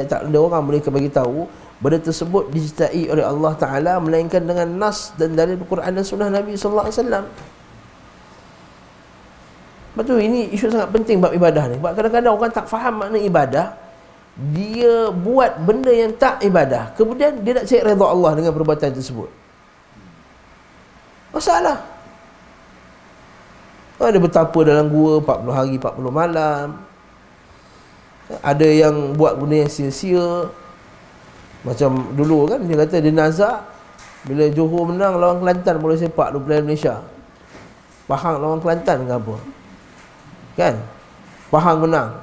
tak ada orang boleh bagi tahu benda tersebut dicintai oleh Allah Ta'ala melainkan dengan nas dan dalil Al-Quran dan Sunnah Nabi Sallallahu Alaihi Wasallam. Betul, ini isu sangat penting bab ibadah ni. Sebab kadang-kadang orang tak faham makna ibadah, dia buat benda yang tak ibadah, kemudian dia nak cari redha Allah dengan perbuatan tersebut. Masalah. Ada bertapa dalam gua 40 hari 40 malam. Ada yang buat benda yang sia-sia. Macam dulu kan, dia kata dia nazar bila Johor menang lawan Kelantan bola sepak 20 Malaysia. Pahang lawan Kelantan ke apa, kan, Pahang menang,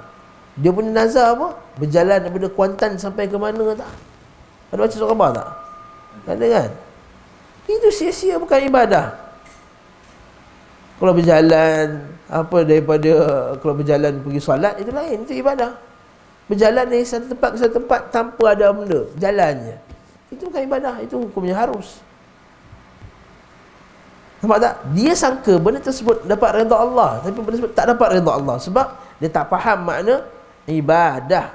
dia punya nazar apa? Berjalan daripada Kuantan sampai ke mana tak? Ada baca surat khabar tak? Tak ada kan? Itu sia-sia, bukan ibadah. Kalau berjalan apa daripada, kalau berjalan pergi solat itu lain, itu ibadah. Berjalan dari satu tempat ke satu tempat tanpa ada benda, jalan je, itu bukan ibadah, itu hukumnya harus. Nampak tak? Dia sangka benda tersebut dapat redha Allah, tapi benda tersebut tak dapat redha Allah sebab dia tak faham makna ibadah.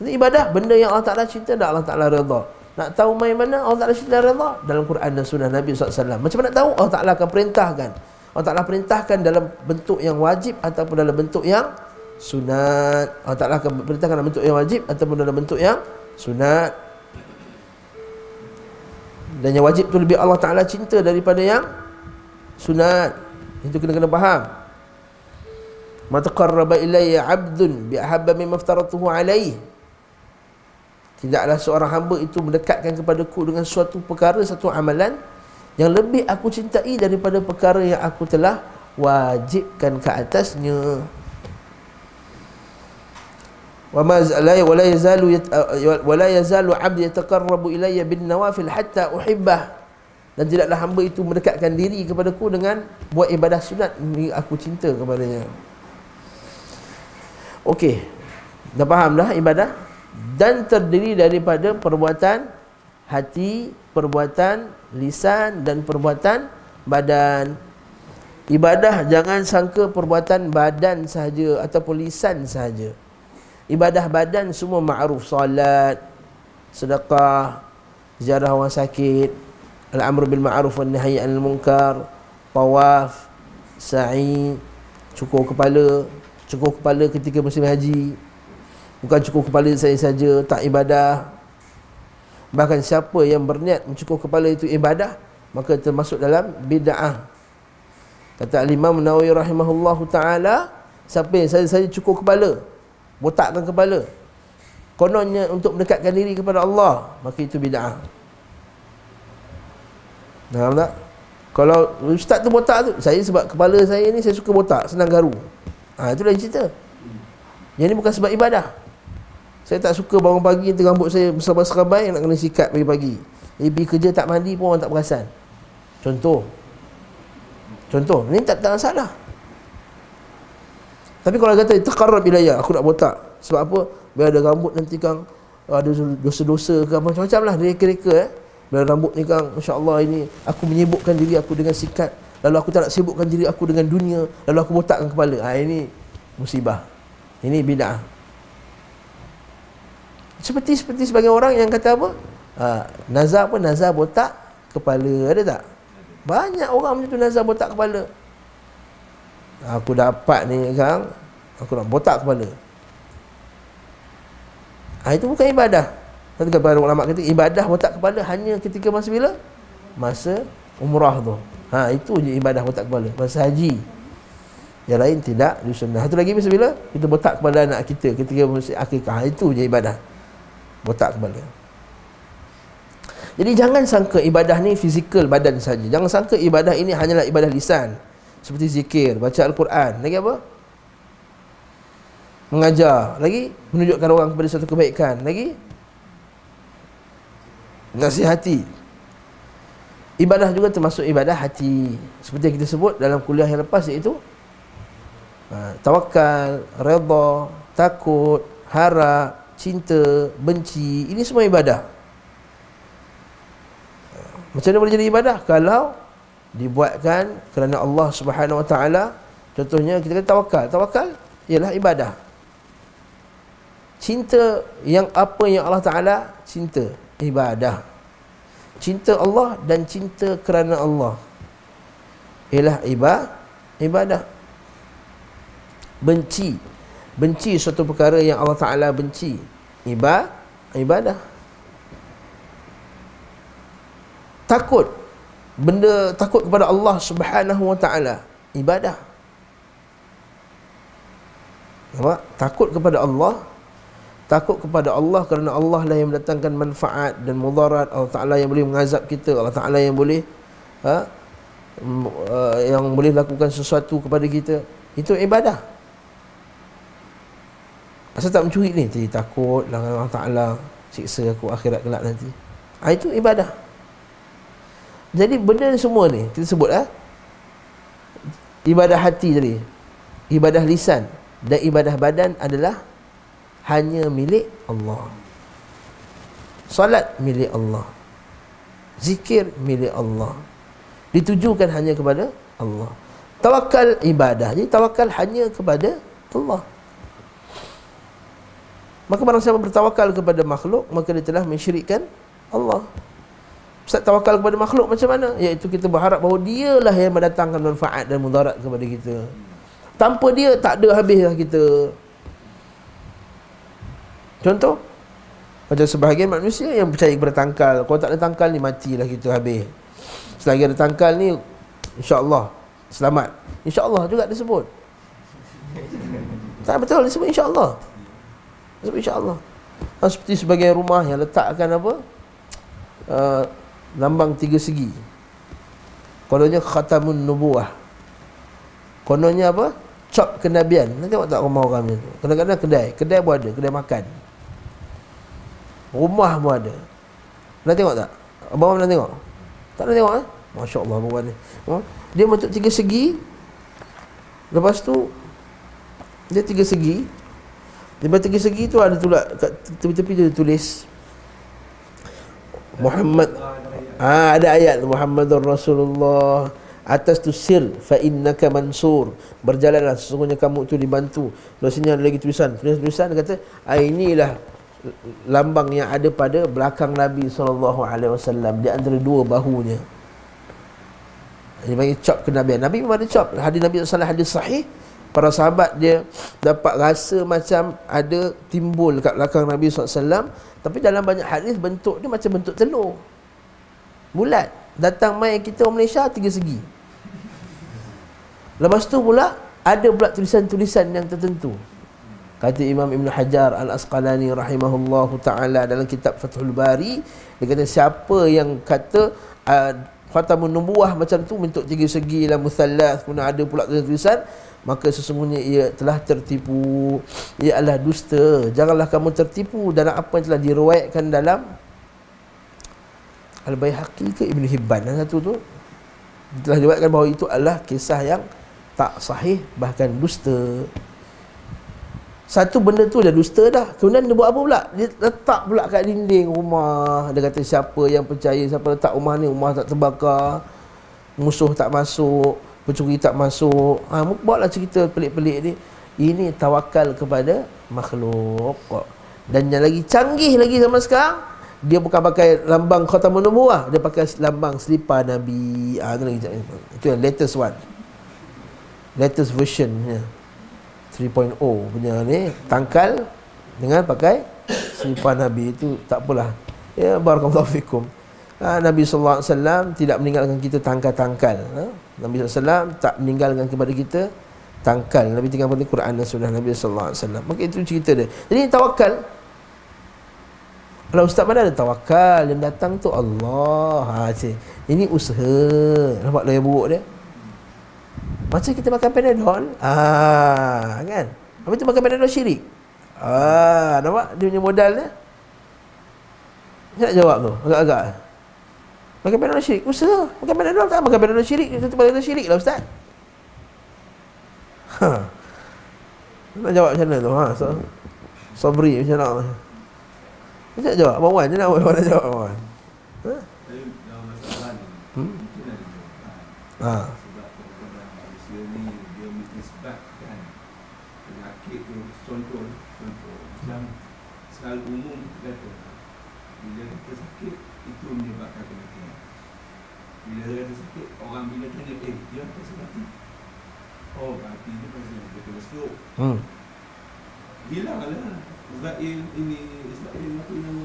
Ibadah benda yang Allah Ta'ala cinta dan Allah Ta'ala redha. Nak tahu main mana Allah Ta'ala cinta dan redha? Dalam Quran dan Sunnah Nabi SAW. Macam mana nak tahu? Allah Ta'ala akan perintahkan. Allah Ta'ala perintahkan dalam bentuk yang wajib ataupun dalam bentuk yang sunat. Allah Ta'ala akan perintahkan dalam bentuk yang wajib ataupun dalam bentuk yang sunat. Dan yang wajib tu lebih Allah Ta'ala cinta daripada yang sunat. Itu kena faham. Ma taqarraba ilayya 'abdun bi ahabba mimma aftaratuhu alayhi. Tidaklah seorang hamba itu mendekatkan kepadaku dengan suatu perkara, satu amalan yang lebih aku cintai daripada perkara yang aku telah wajibkan ke atasnya. Wala yazalu 'abdi yataqarrabu ilayya bin nawafil hatta uhibbah. Dan tidaklah hamba itu mendekatkan diri kepadaku dengan buat ibadah sunat hingga aku cinta kepadanya. Okey, dah faham dah ibadah? Dan terdiri daripada perbuatan hati, perbuatan lisan dan perbuatan badan. Ibadah jangan sangka perbuatan badan sahaja ataupun lisan sahaja. Ibadah badan semua ma'ruf, salat, sedekah, ziarah orang sakit, al-amru bil ma'ruf wan nahyi 'anil munkar, tawaf, sa'i, cukur kepala ketika musim haji. Bukan cukur kepala saja, tak ibadah. Bahkan siapa yang berniat mencukur kepala itu ibadah, maka termasuk dalam bid'ah. Kata Al-Imam Nawawi rahimahullahu ta'ala, siapa yang saja cukur kepala, botakkan kepala, kononnya untuk mendekatkan diri kepada Allah, maka itu bid'ah. Faham tak? Kalau ustaz tu botak tu, saya sebab kepala saya ni saya suka botak, senang garu. Itu lain cerita. Yang ni bukan sebab ibadah. Saya tak suka bangun pagi nanti rambut saya besar-besar nak kena sikat pagi-pagi. Jadi pergi kerja tak mandi pun orang tak perasan. Contoh, ni tak salah. Tapi kalau kata taqarrab ilayya, aku nak botak. Sebab apa? Biar ada rambut nanti kang ada dosa-dosa ke macam-macam lah, reka-reka Biar rambut ni kang, masya-Allah ini aku menyibukkan diri aku dengan sikat, lalu aku tak nak sibukkan diri aku dengan dunia, lalu aku botakkan kepala. Ini musibah. Ini bid'ah. Seperti sebagian orang yang kata apa? Nazar apa? Nazar botak kepala. Ada tak? Banyak orang macam tu, nazar botak kepala. Aku dapat ni kang, aku nak botak kepala. Itu bukan ibadah. Nanti kata ulama kata ibadah botak kepala hanya ketika masa bila? Masa umrah tu. Itu je ibadah botak kepala. Masa haji. Yang lain tidak disunnah. Satu lagi masa bila? Kita botak kepala anak kita ketika masa akikah. Itu je ibadah. Botak kepala. Jadi jangan sangka ibadah ni fizikal badan saja. Jangan sangka ibadah ini hanyalah ibadah lisan, seperti zikir, baca Al-Quran. Lagi apa? Mengajar. Lagi menunjukkan orang kepada satu kebaikan. Lagi nasihati. Ibadah juga termasuk ibadah hati, seperti yang kita sebut dalam kuliah yang lepas, iaitu tawakal, redha, takut, harap, cinta, benci. Ini semua ibadah. Macam mana boleh jadi ibadah? Kalau dibuatkan kerana Allah Subhanahu Wa Taala. Contohnya kita kata tawakal. Tawakal ialah ibadah. Cinta yang apa yang Allah Ta'ala cinta? Ibadah. Cinta Allah dan cinta kerana Allah ialah ibadah. Benci suatu perkara yang Allah Ta'ala benci, ibadah. Takut kepada Allah Subhanahu wa Ta'ala, ibadah. Nampak? Takut kepada Allah kerana Allah lah yang mendatangkan manfaat dan mudarat. Allah Ta'ala yang boleh mengazab kita, Allah Ta'ala yang boleh yang boleh lakukan sesuatu kepada kita. Itu ibadah. Asal tak mencuri ni, takut lah Allah Ta'ala siksa aku akhirat kelak nanti. Itu ibadah. Jadi benda ni semua ni kita sebut ibadah hati tadi, ibadah lisan dan ibadah badan adalah hanya milik Allah. Salat milik Allah, zikir milik Allah, ditujukan hanya kepada Allah. Tawakal ibadah, jadi tawakal hanya kepada Allah. Maka barang siapa bertawakal kepada makhluk, maka dia telah mensyirikkan Allah. Ustaz, tawakal kepada makhluk macam mana? Iaitu kita berharap bahawa dialah yang mendatangkan manfaat dan mudarat kepada kita. Tanpa dia tak ada habislah kita. Contoh, macam sebahagian manusia yang percaya kepada tangkal. Kalau tak ada tangkal ni, matilah kita, habis. Selagi ada tangkal ni, insya-Allah selamat. Insya-Allah juga disebut. Tak betul disebut insya-Allah. Disebut insya-Allah. Seperti sebagai rumah yang letakkan lambang 3 segi. Kononnya khatamun nubuwah. Kononnya Cop kenabian. Nanti tengok tak rumah orang macam tu. Kadang-kadang kedai pun ada, kedai makan. Rumah pun ada. Nak tengok tak? Abang nak tengok? Tak nak tengok Masya-Allah abang ni. Dia bentuk 3 segi. Lepas tu dia 3 segi. Di bawah 3 segi tu ada kat tepi-tepi dia tulis Muhammad. Ada ayat Muhammadur Rasulullah. Atas tu sir fa innaka mansur. Berjalanlah, sesungguhnya kamu tu dibantu. Di sini ada lagi tulisan dia kata, inilah lambang yang ada pada belakang Nabi SAW, di antara 2 bahunya. Dia panggil cop kenabian. Nabi memang ada cop. Hadis Nabi SAW hadis sahih. Para sahabat dia dapat rasa macam ada timbul kat belakang Nabi SAW. Tapi dalam banyak hadis bentuk dia macam bentuk telur, bulat. Datang mai kita orang Malaysia 3 segi. Lepas tu pula ada pula tulisan-tulisan yang tertentu. Kata Imam Ibn Hajar Al-Asqalani rahimahullahu ta'ala dalam kitab Fathul Bari, dia kata siapa yang kata khatamun nubuwah macam tu, bentuk 3 segi lah, musallas, kemudian ada pula tulisan, maka sesungguhnya ia telah tertipu. Ia adalah dusta. Janganlah kamu tertipu dalam apa yang telah diriwayatkan dalam Al-Baihaqi ke Ibn Hibban, satu tu telah diriwayatkan bahawa itu adalah kisah yang tak sahih, bahkan dusta. Satu benda tu dah dusta dah. Kemudian dia buat apa pula? Dia letak pula kat dinding rumah. Dia kata siapa yang percaya, siapa letak rumah ni, rumah tak terbakar, musuh tak masuk, pencuri tak masuk. Buatlah cerita pelik-pelik ni. Ini tawakal kepada makhluk. Dan yang lagi canggih lagi zaman sekarang, dia bukan pakai lambang khatamun nubuwah, dia pakai lambang selipar Nabi. Itu yang latest one, latest version ya. 3.0 punya ni, tangkal dengan pakai selipar Nabi. Itu tak apalah. Ya, barakallahu fikum. Nabi sallallahu alaihi wasallam tidak meninggalkan kita tangkal-tangkal. Nabi sallallahu alaihi wasallam tak meninggalkan kepada kita tangkal. Nabi tinggalkan Quran dan sunnah Nabi sallallahu alaihi wasallam. Maka itu cerita dia. Jadi tawakal. Kalau ustaz mana ada tawakal, yang datang tu Allah. Ini usaha. Nampak lah yang buruk dia. Macam kita makan Panadol, kan? Habis tu makan Panadol syirik. Nampak dia punya modal dia. Nak jawab tu agak-agak. Makan Panadol syirik, usaha. Makan Panadol tak makan Panadol syirik, itu Panadol syirik lah ustaz. Nak jawab macam mana tu? Sabri macam mana? Nak jawab Abang Wan je nak nak jawab Abang Wan. secara umum kita kata bila kita sakit itu menyebabkan kematian. Bila dia kata sakit, orang bila tanya, dia pasal mati. Oh, mati dia pasal dia kena stroke. Hilanglah Israel ini, Israel mati nama.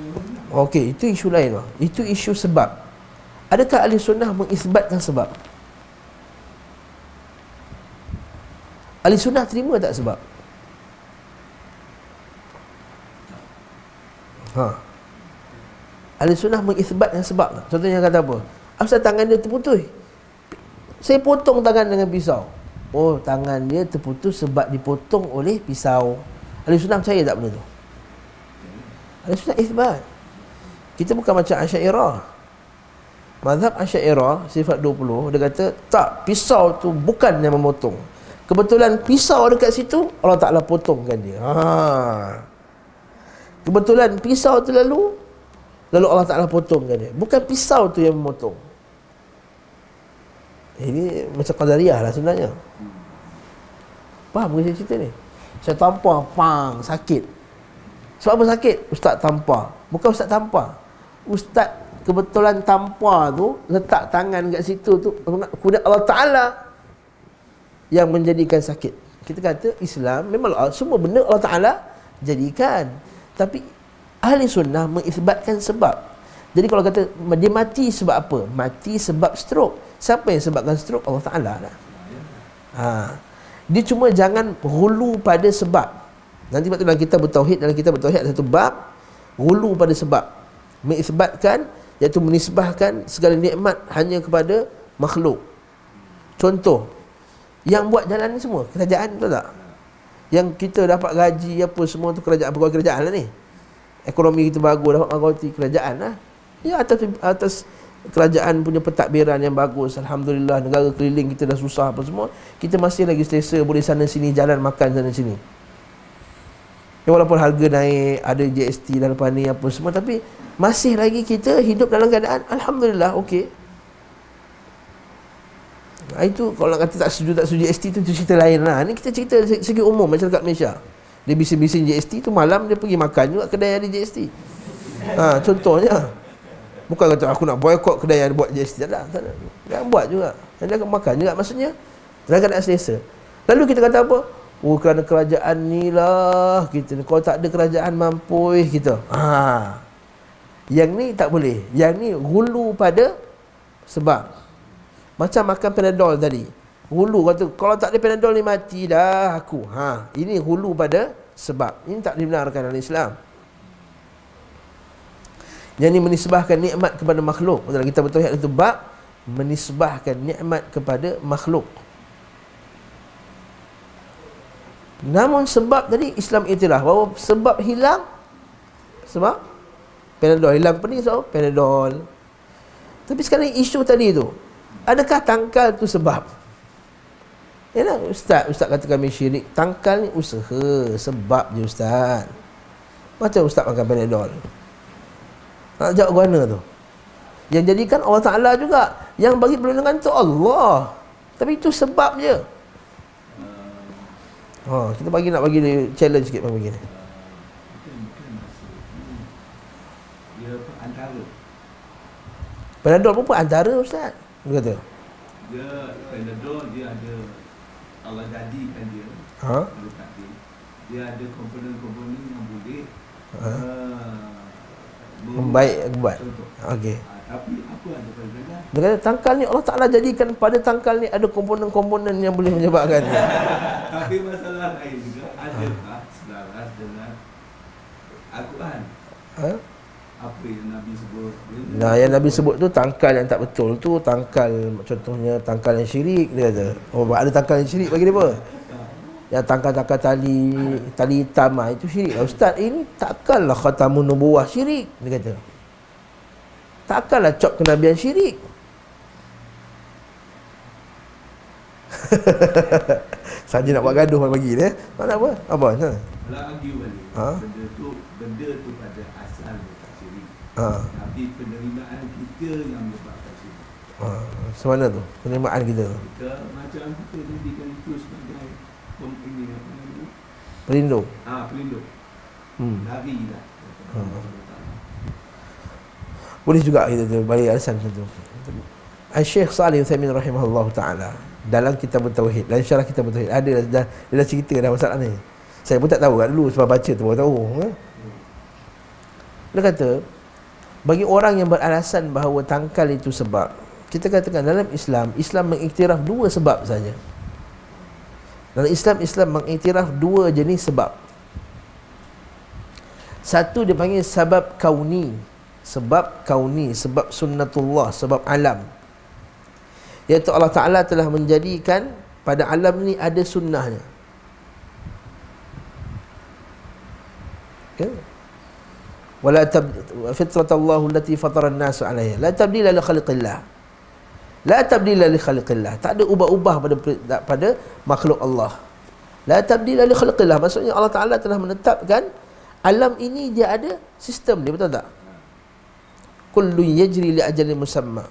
Okey, itu isu lain lah. Itu isu sebab. Adakah ahli sunnah mengisbatkan sebab? Ahli sunnah terima tak sebab? Ahli sunnah mengisbatkan sebab tak? Contohnya kata apa? Asal tangan dia terputus, saya potong tangan dengan pisau. Oh, tangan dia terputus sebab dipotong oleh pisau. Ahli sunnah percaya tak benda tu? Ahli sunnah isbat. Kita bukan macam Asy'ariyah. Mazhab Asy'ariyah sifat 20, dia kata tak, pisau tu bukan yang memotong. Kebetulan pisau dekat situ, Allah Ta'ala potongkan dia. Kebetulan pisau tu lalu Allah Ta'ala potongkan dia. Bukan pisau tu yang memotong. Ini macam Qadariyah lah sebenarnya. Faham ke saya cerita ni? Saya tampar, pang, sakit. Sebab apa sakit? Ustaz tampar. Bukan ustaz tampar. Ustaz kebetulan tampar tu, letak tangan kat situ tu, kemudian Allah Ta'ala yang menjadikan sakit. Kita kata Islam memang semua benda Allah Ta'ala jadikan. Tapi ahli sunnah mengisbatkan sebab. Jadi kalau kata dia mati sebab apa? Mati sebab stroke. Siapa yang sebabkan stroke? Allah Ta'ala lah. Dia cuma jangan hulu pada sebab. Nanti waktu dalam kita bertauhid, dalam kita bertauhid ada satu bab hulu pada sebab. Mengisbatkan, iaitu menisbahkan segala nikmat hanya kepada makhluk. Contoh, yang buat jalan ni semua kerajaan, betul tak? Yang kita dapat gaji apa semua tu kerajaan, pegawai kerajaan lah ni. Ekonomi kita bagus, dapat magoti kerajaan lah. Ya, atas kerajaan punya pentadbiran yang bagus, alhamdulillah, negara keliling kita dah susah apa semua, kita masih lagi selesa, boleh sana sini jalan makan sana sini. Ya, walaupun harga naik, ada GST dan lepas ni apa semua, tapi masih lagi kita hidup dalam keadaan alhamdulillah okey. Itu kalau nak kata tak setuju GST tu cerita lain lah. Ni kita cerita segi umum masyarakat Malaysia. Dia bising-bising GST tu, malam dia pergi makan juga kedai ada GST. Contohnya. Bukan kata aku nak boykot kedai yang buat GST. Tak ada. Dia buat juga. Dia akan makan juga. Maksudnya dalam keadaan selesa. Lalu kita kata apa? Oh, kerana kerajaan ni lah kita ni. Kalau tak ada kerajaan mampus kita. Yang ni tak boleh. Yang ni hulu pada sebab. Macam makan Panadol tadi. Hulu kata, kalau tak ada Panadol ni mati dah aku. Ini hulu pada sebab. Ini tak dibenarkan dalam Islam. Yang ni menisbahkan nikmat kepada makhluk. Dalam kita bertauhid itu bab menisbahkan nikmat kepada makhluk. Namun sebab tadi Islam iktiraf bahawa sebab hilang, sebab Panadol hilang pening, so Panadol. Tapi sekarang isu tadi tu, adakah tangkal tu sebab? Yalah, Ustaz kata kami syirik. Tangkal ni usaha, sebab je Ustaz. Macam Ustaz makan Panadol, nak jawab mana tu? Yang jadikan Allah Ta'ala juga. Yang bagi perlindungan tu Allah. Tapi itu sebab je. Kita nak bagi dia challenge sikit bagi ni. Dia antara. Panadol pun antara Ustaz. Dia kata. Dia Panadol dia ada Allah jadikan dia. Dia ada komponen-komponen yang boleh membaik buat. Okey. Tapi apa ada pada dia kata tangkal ni Allah Ta'ala jadikan pada tangkal ni ada komponen-komponen yang boleh menyebabkan dia. Tapi masalah lain juga, adakah selaras dengan Al-Quran? Apa yang Nabi sebut? Nah, yang Nabi sebut tu tangkal yang tak betul tu, tangkal contohnya tangkal yang syirik, dia kata. Oh, ada tangkal yang syirik bagi dia apa? Yang tangkal-tangkal tali hitam itu syirik lah. Ustaz, ini takkanlah khatamun nubuwah syirik, dia kata. Takkanlah cop kenabian syirik. Saja nak buat gaduh bagi dia. Mana apa? Apa? Lagi balik. Benda tu pada asal syirik. Tapi penerimaan kita yang menyebabkan syirik. Semana tu? Penerimaan kita tu. Macam kita jadikan itu sebagai pelindung. Pelindung. Pelindung. Lari lah. Boleh juga kita tu bagi alasan tu. Syekh Salih Utsaimin rahimahullah taala dalam kitab tauhid, dalam syarah kitab tauhid ada dia dah cerita dah masalah ni. Saya pun tak tahu kat dulu, sebab baca tu baru tahu. Dia kata bagi orang yang beralasan bahawa tangkal itu sebab, kita katakan dalam Islam mengiktiraf dua sebab saja. Dalam Islam mengiktiraf dua jenis sebab. Satu dia panggil sebab kauni, sebab sunnatullah, sebab alam, iaitu Allah Ta'ala telah menjadikan pada alam ni ada sunnahnya. Okay. Wala fitratallahu allati fatara an-nas 'alayha la tabdila li khalqillah, la tabdila li khalqillah, tak ada ubah-ubah pada makhluk Allah. La tabdila li khalqillah, maksudnya Allah Ta'ala telah menetapkan alam ini dia ada sistem dia, betul tak? Kullu yajri li ajalin musamma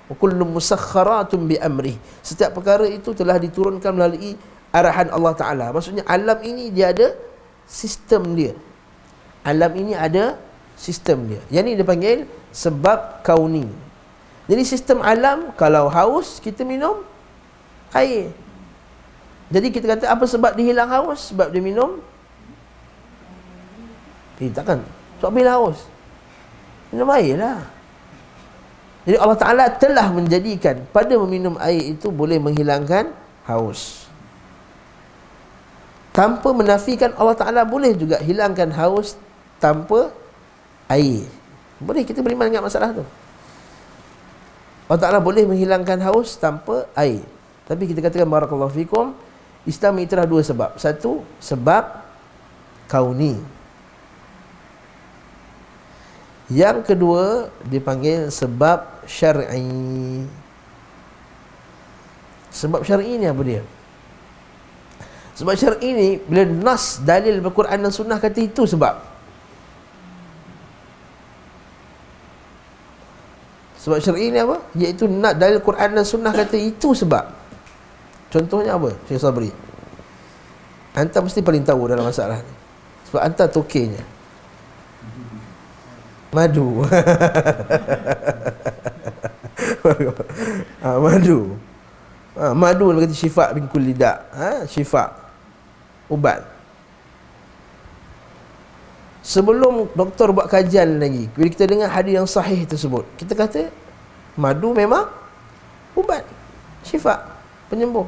wa kullu musakharatun bi amrih, setiap perkara itu telah diturunkan melalui arahan Allah Ta'ala. Maksudnya alam ini dia ada sistem dia, alam ini ada sistem dia. Yang ni dia panggil sebab kauni. Jadi sistem alam, kalau haus kita minum air. Jadi kita kata apa sebab dia hilang haus? Sebab dia minum. Takkan sebab bila haus minum air lah. Jadi Allah Ta'ala telah menjadikan pada meminum air itu boleh menghilangkan haus. Tanpa menafikan Allah Ta'ala boleh juga hilangkan haus tanpa air. Boleh, kita beriman dengan masalah tu. Allah Ta'ala boleh menghilangkan haus tanpa air. Tapi kita katakan barakallahu fikum, Islam itu dua sebab. Satu, sebab kauni. Yang kedua dipanggil sebab syar'i. Sebab syar'i ni apa dia? Sebab syar'i ni bila nas dalil Al-Quran dan Sunnah kata itu sebab. Sebab syar'i ni apa? Iaitu nak dalil Quran dan Sunnah kata itu sebab. Contohnya apa? Syekh Sabri, anta mesti paling tahu dalam masalah ni, sebab anta tokenya madu. Madu. Madu dia kata syifa min kulli da. Syifa, ubat. Sebelum doktor buat kajian lagi, bila kita dengar hadis yang sahih tersebut, kita kata madu memang ubat, syifa, penyembuh.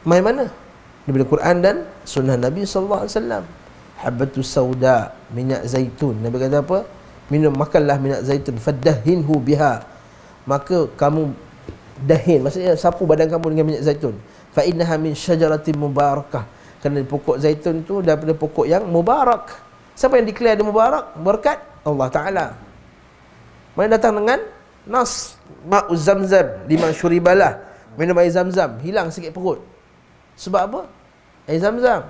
Mai mana? Daripada Quran dan Sunnah Nabi sallallahu alaihi wasallam. Habbatus sauda, minyak zaitun. Nabi kata apa? Makanlah minyak zaitun, fadahinhu biha, maka kamu dahin, maksudnya sapu badan kamu dengan minyak zaitun. Fa innaha min syajaratin mubarakah, kerana pokok zaitun tu daripada pokok yang mubarak. Siapa yang declare dia mubarak? Berkat Allah Ta'ala. Mana datang dengan nas, ma'u zamzam liman syuribalah, minum air zam-zam, hilang sikit perut. Sebab apa? Air zam-zam.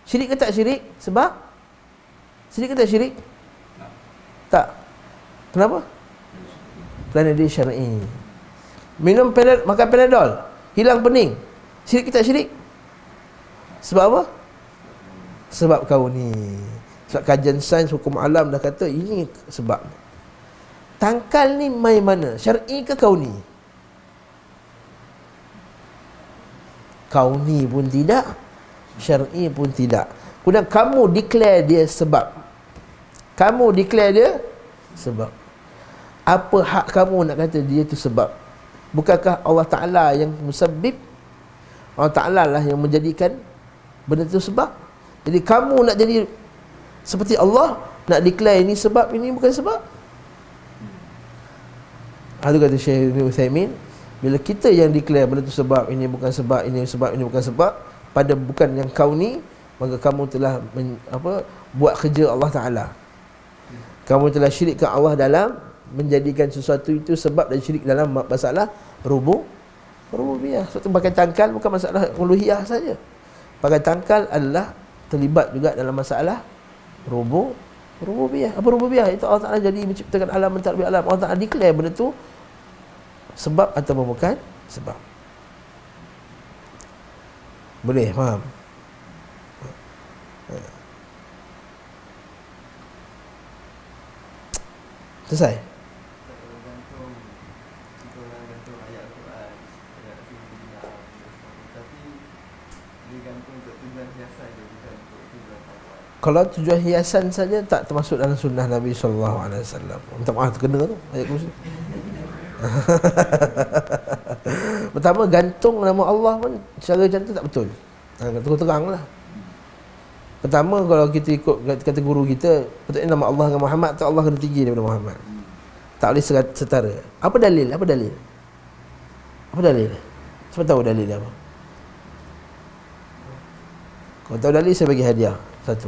Syirik ke tak syirik? Sebab syirik ke tak syirik? Tak. Kenapa? Kerana dia syar'i. Minum makan Panadol, hilang pening. Syirik ke tak syirik? Sebab apa? Sebab kauni. Sebab kajian sains hukum alam dah kata ini sebab. Tangkal ni mai mana? Syar'i ke kauni? Kauni pun tidak, syar'i pun tidak. Kemudian kamu declare dia sebab. Kamu declare dia sebab. Apa hak kamu nak kata dia tu sebab? Bukankah Allah Ta'ala yang musabbib? Allah Ta'ala lah yang menjadikan benda tu sebab. Jadi kamu nak jadi seperti Allah, nak declare ini sebab, ini bukan sebab. Itu kata Syekh Utsaimin, bila kita yang declare benda tu sebab, ini bukan sebab, ini sebab, ini bukan sebab, pada bukan yang kauni, maka kamu telah buat kerja Allah Ta'ala. Kamu telah syirikkan Allah dalam menjadikan sesuatu itu sebab, dan syirik dalam masalah rububiyah. Sebab tu pakai tangkal bukan masalah uluhiyah saja. Pakai tangkal adalah terlibat juga dalam masalah rububiyah. Apa rububiyah? Itu Allah Ta'ala jadi menciptakan alam, mentadbir alam. Allah Ta'ala declare benda tu sebab atau bukan sebab. Boleh faham? Selesai. Kalau tujuan hiasan saja tak termasuk dalam sunnah Nabi SAW. Minta maaf terkena tu ayat kursi. Pertama, gantung nama Allah pun cara macam tu tak betul. Terang lah. Pertama, kalau kita ikut kata guru kita, patutnya nama Allah dengan Muhammad tu Allah kena tinggi daripada Muhammad. Tak boleh setara. Apa dalil? Apa dalil? Apa dalil? Siapa tahu dalil dia apa? Kalau tahu dalil, saya bagi hadiah satu.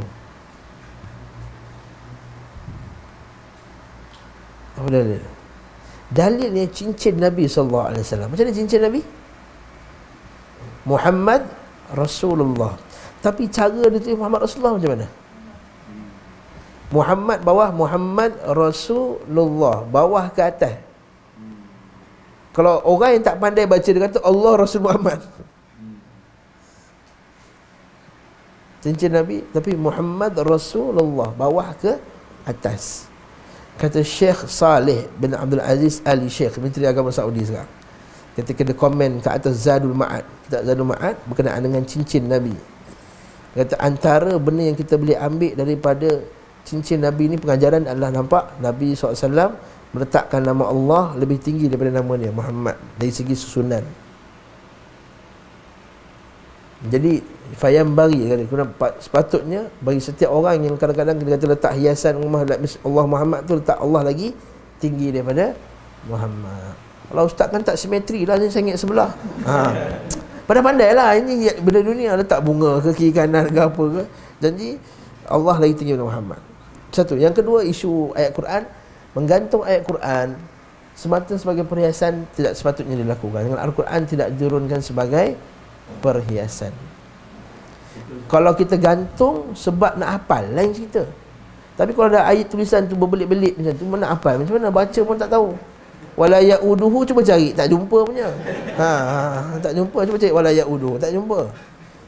Apa dalil? Dalilnya cincin Nabi SAW. Macam mana cincin Nabi? Muhammad Rasulullah. Tapi cara dia tulis Muhammad Rasulullah macam mana? Muhammad bawah, Muhammad Rasulullah, bawah ke atas. Kalau orang yang tak pandai baca, dia kata Allah Rasul Muhammad. Cincin Nabi, tapi Muhammad Rasulullah, bawah ke atas. Kata Syekh Saleh bin Abdul Aziz Ali Syekh, Menteri Agama Saudi sekarang, ketika dia komen ke atas Zadul Ma'ad, kitab Zadul Ma'ad berkenaan dengan cincin Nabi, dia kata antara benda yang kita boleh ambil daripada cincin Nabi ni, pengajaran adalah nampak Nabi SAW meletakkan nama Allah lebih tinggi daripada nama dia Muhammad dari segi susunan. Jadi fayam bagi, sepatutnya bagi setiap orang yang kadang-kadang kita kata letak hiasan rumah Allah Muhammad tu, letak Allah lagi tinggi daripada Muhammad. Kalau ustaz kan tak simetri lah, ni sengit sebelah. Pandai-pandai lah, ini benda dunia, letak bunga ke kiri kanan ke apa ke. Jadi Allah lagi tinggi daripada Muhammad. Satu. Yang kedua, isu ayat Quran. Menggantung ayat Quran semata sebagai perhiasan tidak sepatutnya dilakukan. Dengan Al-Quran tidak diturunkan sebagai perhiasan. Kalau kita gantung sebab nak hafal, lain cerita. Tapi kalau ada ayat tulisan tu berbelit-belit macam tu, mana hafal? Macam mana baca pun tak tahu. Wala ya'uduhu, cuba cari, tak jumpa punya. Tak jumpa, cuba cari wala ya'uduhu, tak jumpa.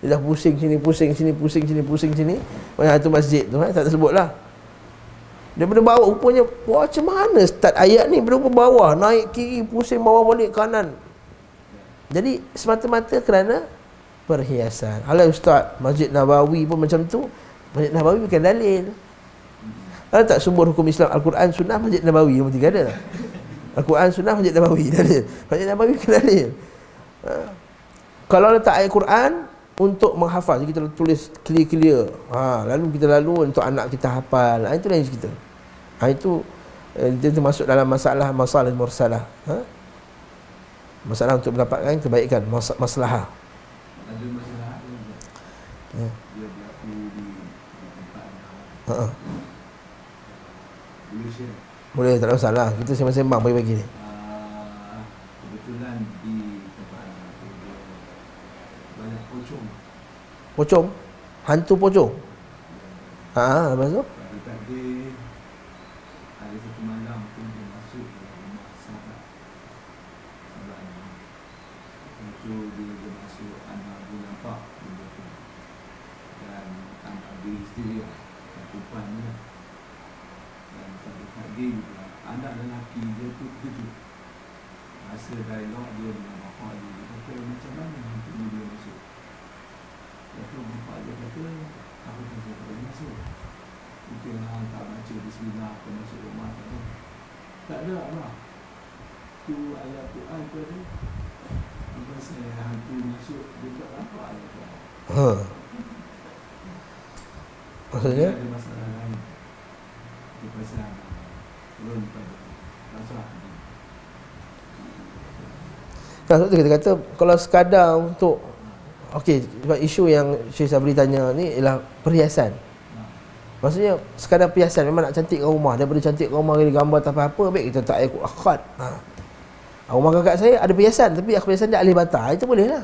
Dia dah pusing sini, pusing sini, pusing sini, pusing sini. Macam tu masjid tu, tak sebutlah. Daripada bawah, rupanya, wah, macam mana start ayat ni? Daripada bawah, naik kiri, pusing bawah balik kanan. Jadi semata-mata kerana perhiasan. Alah ustaz, Masjid Nabawi pun macam tu. Masjid Nabawi bukan dalil. Ada tak sumber hukum Islam Al-Quran, Sunnah, Masjid Nabawi? Yang tiga ada tak? Al-Quran, Sunnah, Masjid Nabawi, dalil. Masjid Nabawi bukan dalil. Kalau letak ayat Quran untuk menghafal, kita tulis clear-clear. Lalu kita untuk anak kita hafal. Itu lain cerita. Itu dia termasuk dalam masalah mursalah. Masalah untuk mendapatkan kebaikan, maslahah. Ada masalah dia berlaku di tempat boleh share? Boleh, tak ada masalah. Kita sembang-sembang bagi-bagi ni. Kebetulan di tempat banyak pocong. Pocong? Hantu pocong? Lepas tu? Tadi ada satu malam pun dia masuk ke rumah sahabat. Itu dia masuk anak dia nampak dan anak dia isteri perempuan ni. Dan satu pagi anak lelaki dia tu terkejut. Masa dialog dia dengan bapa dia, dia kata macam mana hantu ni dia masuk. Lepas bapa dia kata, apa pun saya tak boleh masuk. Mungkin hang tak baca bismillah atau masuk rumah tu. Tak ada lah. Tu ayat Quran tu ada. Lepas saya hantu masuk, dia tak apa ayat Quran. Maksudnya? Ada masalah lain. Dia pasal turun pada masalah ni. Sebab tu kita kata, kalau sekadar untuk sebab isu yang Syekh Sabri tanya ni ialah perhiasan. Maksudnya sekadar perhiasan, memang nak cantikkan rumah. Daripada cantikkan rumah dia gambar tak apa-apa, baik kita tak ikut akad. Rumah kakak saya ada perhiasan, tapi perhiasan dia alih bata. Itu boleh lah.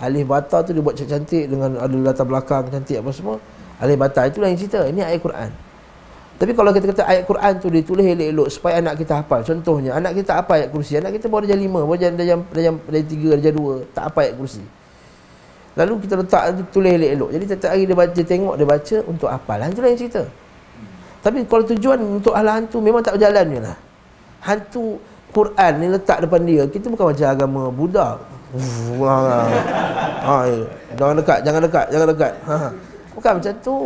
Alih bata tu dia buat cantik dengan ada latar belakang cantik apa semua. Alih bata itulah yang cerita. Ini ayat Quran. Tapi kalau kita kata ayat Quran tu ditulis elok-elok supaya anak kita hafal. Contohnya, anak kita apa ayat kursi? Anak kita baru darjah 5, baru darjah 3, darjah 2, tak apa ayat kursi. Lalu kita letak tulis elok-elok. Jadi setiap hari dia baca, tengok, dia baca untuk hafal. Itu lah yang cerita. Tapi kalau tujuan untuk hal hantu memang tak berjalan je lah. Hantu Quran ni letak depan dia, kita bukan macam agama Buddha. Jangan dekat, jangan dekat, jangan dekat. Bukan macam tu.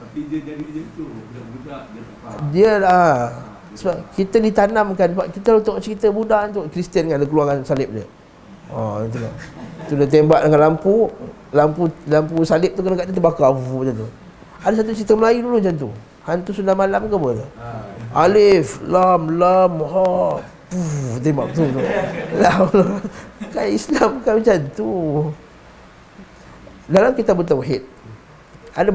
Tapi dia jadi macam tu. Budak-budak dia tak faham. Dia lah. Sebab kita ditanamkan, sebab kita tengok cerita Buddha tu, Kristian kan dia keluarkan salib dia. Itu lah. Tu dia tembak dengan lampu salib tu kena kat dia terbakar macam tu. Ada satu cerita Melayu dulu macam tu. Hantu Sunda Malam ke apa tu? Alif, lam, ha. Tembak tu. Kan Islam bukan macam tu. Dalam kitab Tauhid ada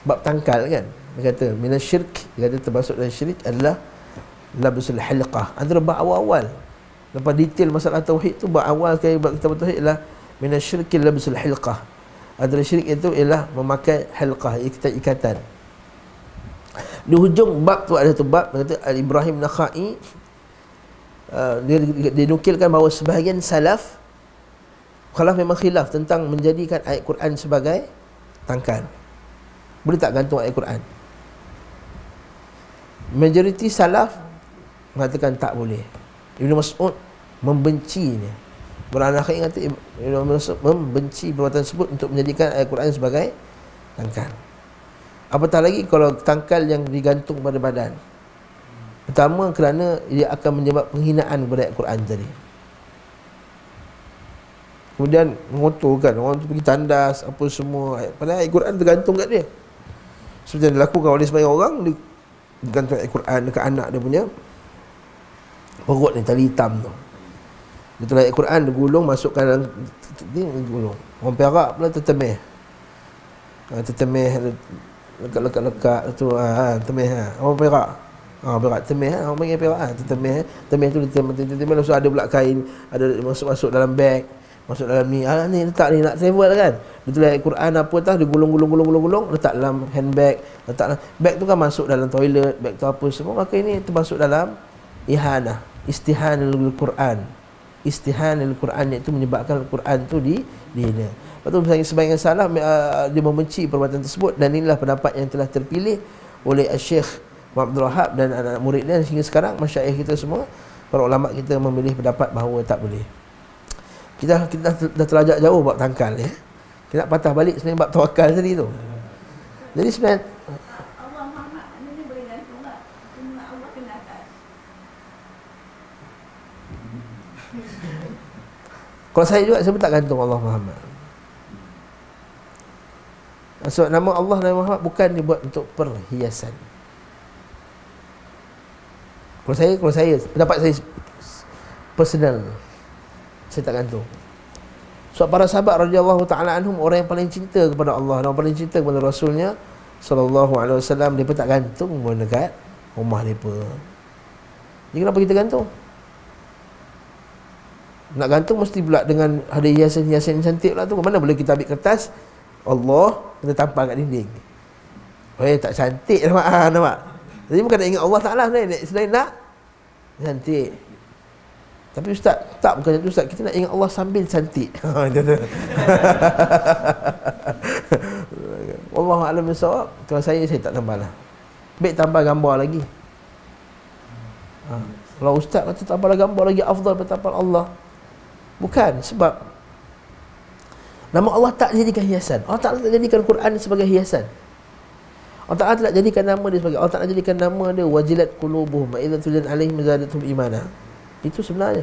bab tangkal kan. Dia kata minasyirk, dia kata termasuk dari syirik adalah labsul halqah. Antara bab awal-awal. Lepas detail masalah tauhid tu, bab awal sekali bab kitab Tauhid adalah minasyirki labsul halqah. Antara syirik itu ialah memakai halqah, ikatan. Di hujung bab tu ada tu bab kata Ibrahim Nakhai, dia dinukilkan bahawa sebahagian salaf memang khilaf tentang menjadikan ayat Quran sebagai tangkal. Boleh tak gantung ayat Quran? Majoriti salaf mengatakan tak boleh. Ibn Mas'ud membencinya. Beranak kata Ibn Mas'ud membenci perbuatan tersebut untuk menjadikan ayat Quran sebagai tangkal. Apatah lagi kalau tangkal yang digantung pada badan. Pertama kerana ia akan menyebab penghinaan kepada ayat Quran tadi. Kemudian mengotorkan orang tu pergi tandas apa semua. Padahal ayat Quran tergantung kat dia. Seperti yang dilakukan oleh sebagian orang, dia gantung ayat Quran dekat anak dia punya perut ni, tali hitam tu. Dia tulis ayat Quran, dia gulung, masukkan dalam ni, gulung. Orang Perak pula tertemeh. Tertemeh lekat-lekat tu, temeh. Orang Perak. Perak temeh, orang panggil Perak, tertemeh. Temeh tu temeh, lepas ada pula kain, ada masuk dalam beg, masuk dalam ni. Ni letak ni nak travel kan. Dia tulis ayat Quran apa tah, dia gulung, letak dalam handbag, letak dalam beg tu kan, masuk dalam toilet, beg tu apa semua. Maka ini termasuk dalam ihanah, istihanul Quran. Istihanul Quran, iaitu menyebabkan Quran tu dihina. Lepas tu sebahagian salah dia membenci perbuatan tersebut, dan inilah pendapat yang telah terpilih oleh Syekh Abdul Wahab dan anak murid dia sehingga sekarang. Masyayikh kita semua, para ulama kita memilih pendapat bahawa tak boleh. Kita dah terlajak jauh bab tangkal ya. Kita nak patah balik sebenarnya bab tawakal tadi tu. Jadi sebenarnya Allah Muhammad ni boleh gantung tak? Cuma Allah kena atas. kalau saya juga, saya pun tak gantung Allah Muhammad. Sebab nama Allah, nama Muhammad bukan dibuat untuk perhiasan. Kalau saya pendapat saya personal, saya tak gantung. Sebab para sahabat radhiyallahu ta'ala anhum, orang yang paling cinta kepada Allah dan paling cinta kepada Rasulnya sallallahu alaihi wasallam, mereka tak gantung pun dekat rumah mereka. Jadi kenapa kita gantung? Nak gantung mesti pula dengan ada hiasan-hiasan yang cantik lah tu. Mana boleh kita ambil kertas Allah, kita tampal kat dinding. Tak cantik nampak. Jadi bukan nak ingat Allah Ta'ala selain nak cantik. Tapi ustaz, tak, bukan itu ustaz, kita nak ingat Allah sambil cantik. Wallahu a'lam bissawab. Kalau saya tak tambah lah. Baik tambah gambar lagi. Kalau ustaz kata tambah gambar lagi afdal bertambah Allah. Bukan, sebab nama Allah tak jadikan hiasan. Allah Ta'ala tak jadikan Quran sebagai hiasan. Allah Ta'ala tak jadikan nama dia sebagai, Allah Ta'ala jadikan nama dia wajilat qulubuhum idza tuliyat alaihim zadatuhum imana. Itu sebenarnya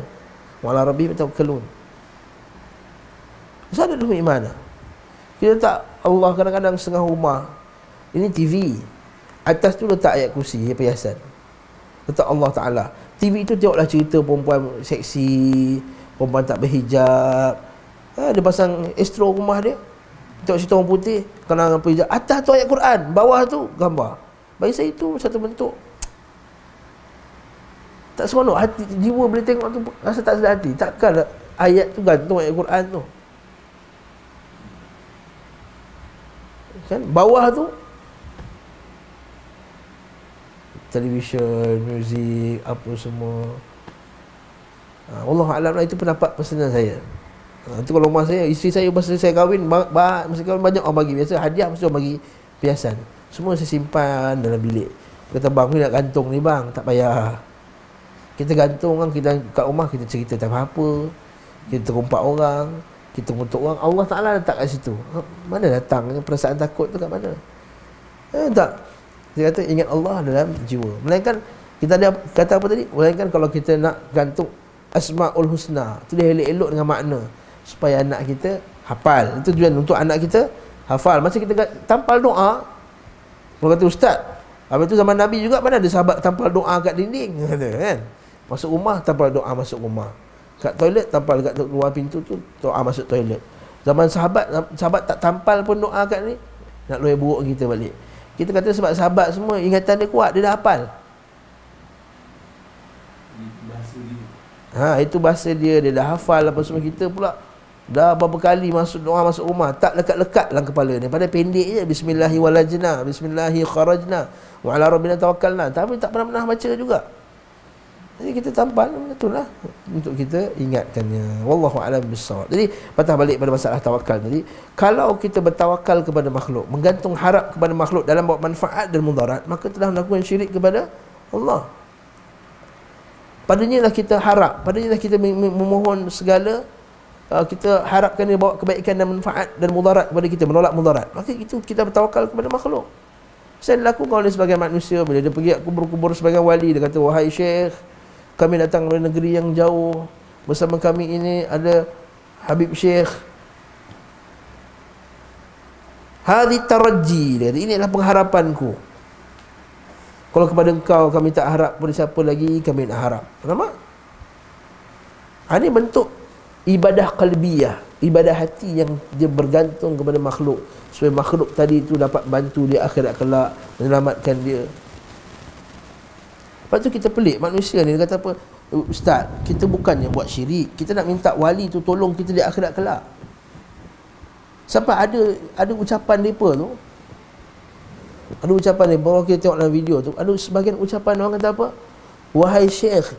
wala rabbihim yatawakkalun. Zadatuhum imana. Kita tak, Allah kadang-kadang setengah rumah ini TV, atas tu letak ayat kursi, perhiasan. Letak Allah Ta'ala. TV tu tengoklah cerita perempuan seksi, perempuan tak berhijab. Dia pasang astro rumah dia, tengok cerita orang putih, kenang apa hijab. Atas tu ayat Quran, bawah tu gambar. Bagi saya itu satu bentuk tak seronok. Hati, jiwa boleh tengok tu rasa tak sedar hati. Takkan ayat tu gantung ayat Quran tu kan. Bawah tu televisyen, muzik, apa semua. Wallahu a'lam lah, itu pendapat personal saya. Itu kalau rumah saya, isteri saya masa saya kahwin, masa kahwin banyak orang bagi. Biasa hadiah mesti orang bagi perhiasan. Semua saya simpan dalam bilik. Kata bang, ni nak gantung ni bang, tak payah. Kita gantung kan, kita kat rumah kita cerita tak apa-apa. Kita terumpat orang, kita untuk orang, Allah Ta'ala letak kat situ. Mana datang perasaan takut tu kat mana? Tak. Dia kata ingat Allah dalam jiwa. Melainkan kita ada kata apa tadi? Melainkan kalau kita nak gantung Asmaul Husna, tu dia elok-elok dengan makna supaya anak kita hafal. Itu tujuan untuk anak kita hafal. Masa kita tampal doa, kalau kata ustaz, habis tu zaman Nabi juga mana ada sahabat tampal doa kat dinding, kata kan. Masuk rumah tampal doa masuk rumah. Kat toilet tampal kat luar pintu tu doa masuk toilet. Zaman sahabat tak tampal pun doa kat ni, nak luar buruk kita balik. Kita kata sebab sahabat semua ingatan dia kuat, dia dah hafal. Itu bahasa dia dah hafal apa semua. Kita pula dah berapa kali masuk doa masuk rumah tak lekat-lekat dalam kepala ni. Pada pendek je, bismillahi walajna, bismillahi kharajna, wa ala rabbina tawakkalna, tapi tak pernah baca juga. Jadi kita tampal betul lah untuk kita ingatkannya. Wallahu a'lam bissawab. Jadi patah balik pada masalah tawakal tadi, kalau kita bertawakal kepada makhluk, menggantung harap kepada makhluk dalam bawa manfaat dan mudarat, maka telah melakukan syirik kepada Allah. Padanya lah kita harap, padanya lah kita memohon segala, kita harapkan dia bawa kebaikan dan manfaat dan mudarat kepada kita, menolak mudarat. Maka itu kita bertawakal kepada makhluk. Saya laku kalau dia sebagai manusia, bila dia pergi kubur-kubur sebagai wali, dia kata, wahai syekh, kami datang dari negeri yang jauh, bersama kami ini ada Habib Syekh, hadhi taraji, dia kata, ini adalah pengharapanku. Kalau kepada engkau kami tak harap pada siapa lagi, kami nak harap. Nampak? Ini bentuk ibadah qalbiyah, ibadah hati yang dia bergantung kepada makhluk, supaya makhluk tadi itu dapat bantu dia akhirat kelak, menyelamatkan dia. Lepas tu kita pelik manusia ni, dia kata apa? Ustaz, kita bukannya buat syirik, kita nak minta wali tu tolong kita di akhirat kelak. Sampai ada ucapan mereka tu, ada ucapan ni, baru kita tengok dalam video tu, ada sebagian ucapan orang kata apa? Wahai syekh,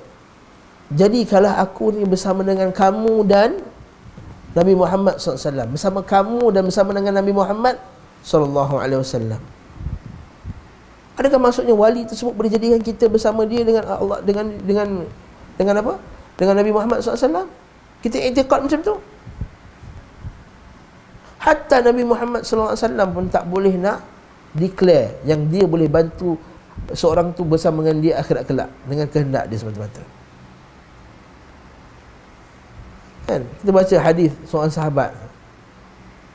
jadikanlah aku ni bersama dengan kamu dan Nabi Muhammad SAW, bersama kamu dan bersama dengan Nabi Muhammad SAW. Adakah maksudnya wali tersebut boleh jadikan kita bersama dia dengan Allah, dengan apa? Dengan Nabi Muhammad SAW? Kita i'tiqad macam tu. Hatta Nabi Muhammad SAW pun tak boleh nak declare yang dia boleh bantu seorang tu bersama dengan dia akhirat kelak dengan kehendak dia semata-mata. Kan? Kita baca hadis seorang sahabat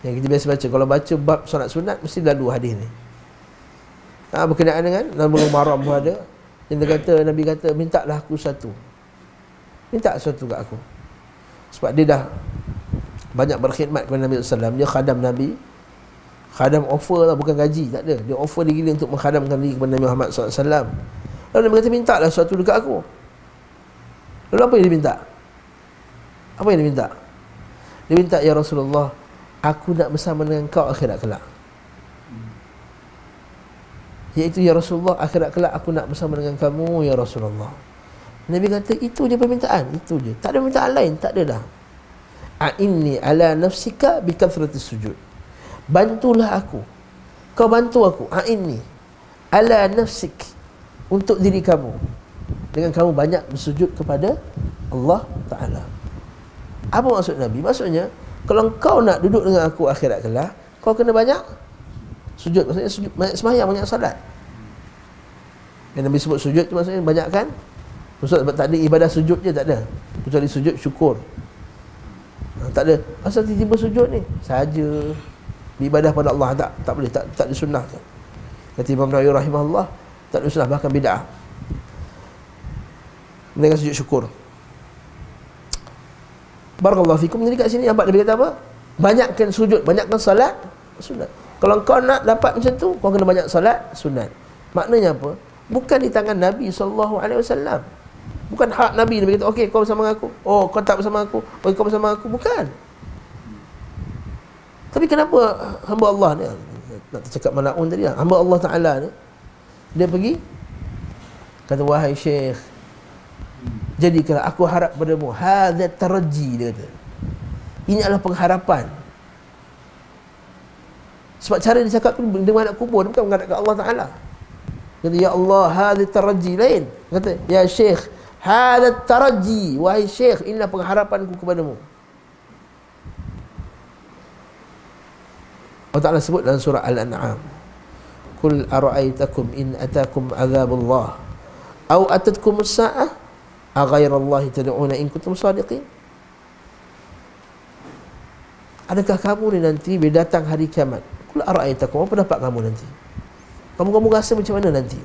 yang kita biasa baca, kalau baca bab solat sunat mesti lalu hadis ni. Berkenaan dengan Nabi Maram pun ada, yang dia kata, Nabi kata, mintalah aku satu, minta sesuatu kat aku. Sebab dia dah banyak berkhidmat kepada Nabi SAW, dia khadam Nabi. Khadam offer lah, bukan gaji, tak ada. Dia offer diri dia untuk menghadamkan diri kepada Nabi Muhammad SAW. Lalu Nabi kata, mintalah sesuatu dekat aku. Lalu apa yang dia minta? Apa yang dia minta? Dia minta, ya Rasulullah, aku nak bersama dengan kau akhirat kelak. Iaitu, ya Rasulullah, akhirat kelak aku nak bersama dengan kamu, ya Rasulullah. Nabi kata, itu je permintaan, itu je. Tak ada permintaan lain, tak ada dah. A'inni ala nafsika bi kathratis sujud. Bantulah aku, kau bantu aku, a'inni ala nafsik, untuk diri kamu, dengan kamu banyak bersujud kepada Allah Ta'ala. Apa maksud Nabi? Maksudnya, kalau kau nak duduk dengan aku akhirat kelak, kau kena banyak sujud. Maksudnya sujud, banyak sembahyang, banyak salat. Yang Nabi sebut sujud tu maksudnya banyakkan. Maksud sebab tak ada ibadah sujud je, tak ada, kecuali sujud syukur. Tak ada, asal tiba-tiba sujud ni saja ibadah pada Allah, tak boleh, tak disunnahkan. Kata Imam Nawawi rahimahullah, tak disunnah, bahkan bid'ah. Dengan sujud syukur. Barakallahu fikum. Jadi kat sini nampak Nabi kata apa? Banyakkan sujud, banyakkan salat sunat. Kalau kau nak dapat macam tu, kau kena banyak salat sunat. Maknanya apa? Bukan di tangan Nabi SAW. Bukan hak Nabi. Nabi kata, okey, kau bersama aku. Oh, kau tak bersama aku. Oh, kau bersama aku. Bukan. Tapi kenapa hamba Allah ni, nak cakap mala'un tadi lah, hamba Allah Ta'ala ni, dia pergi kata, wahai syekh, jadikanlah aku harap padamu, hadza taraji, dia kata, Ini adalah pengharapan. Sebab cara dia cakap tu dia menghadap kubur, bukan menghadap ke Allah Ta'ala. Kata, ya Allah, hadhi taraji lain. Kata, ya Syekh, hadha taraji, wahai Syekh, inilah pengharapanku kepadamu. Allah Ta'ala sebut dalam surah Al-An'am, Qul ara'aytakum in atakum azabullah aw atatkum as-sa'ah aghayrallahi tad'una in kuntum sadiqin. Adakah kamu ni nanti bila datang hari kiamat? Qul ara'aytakum, apa pendapat kamu nanti? Kamu rasa macam mana nanti?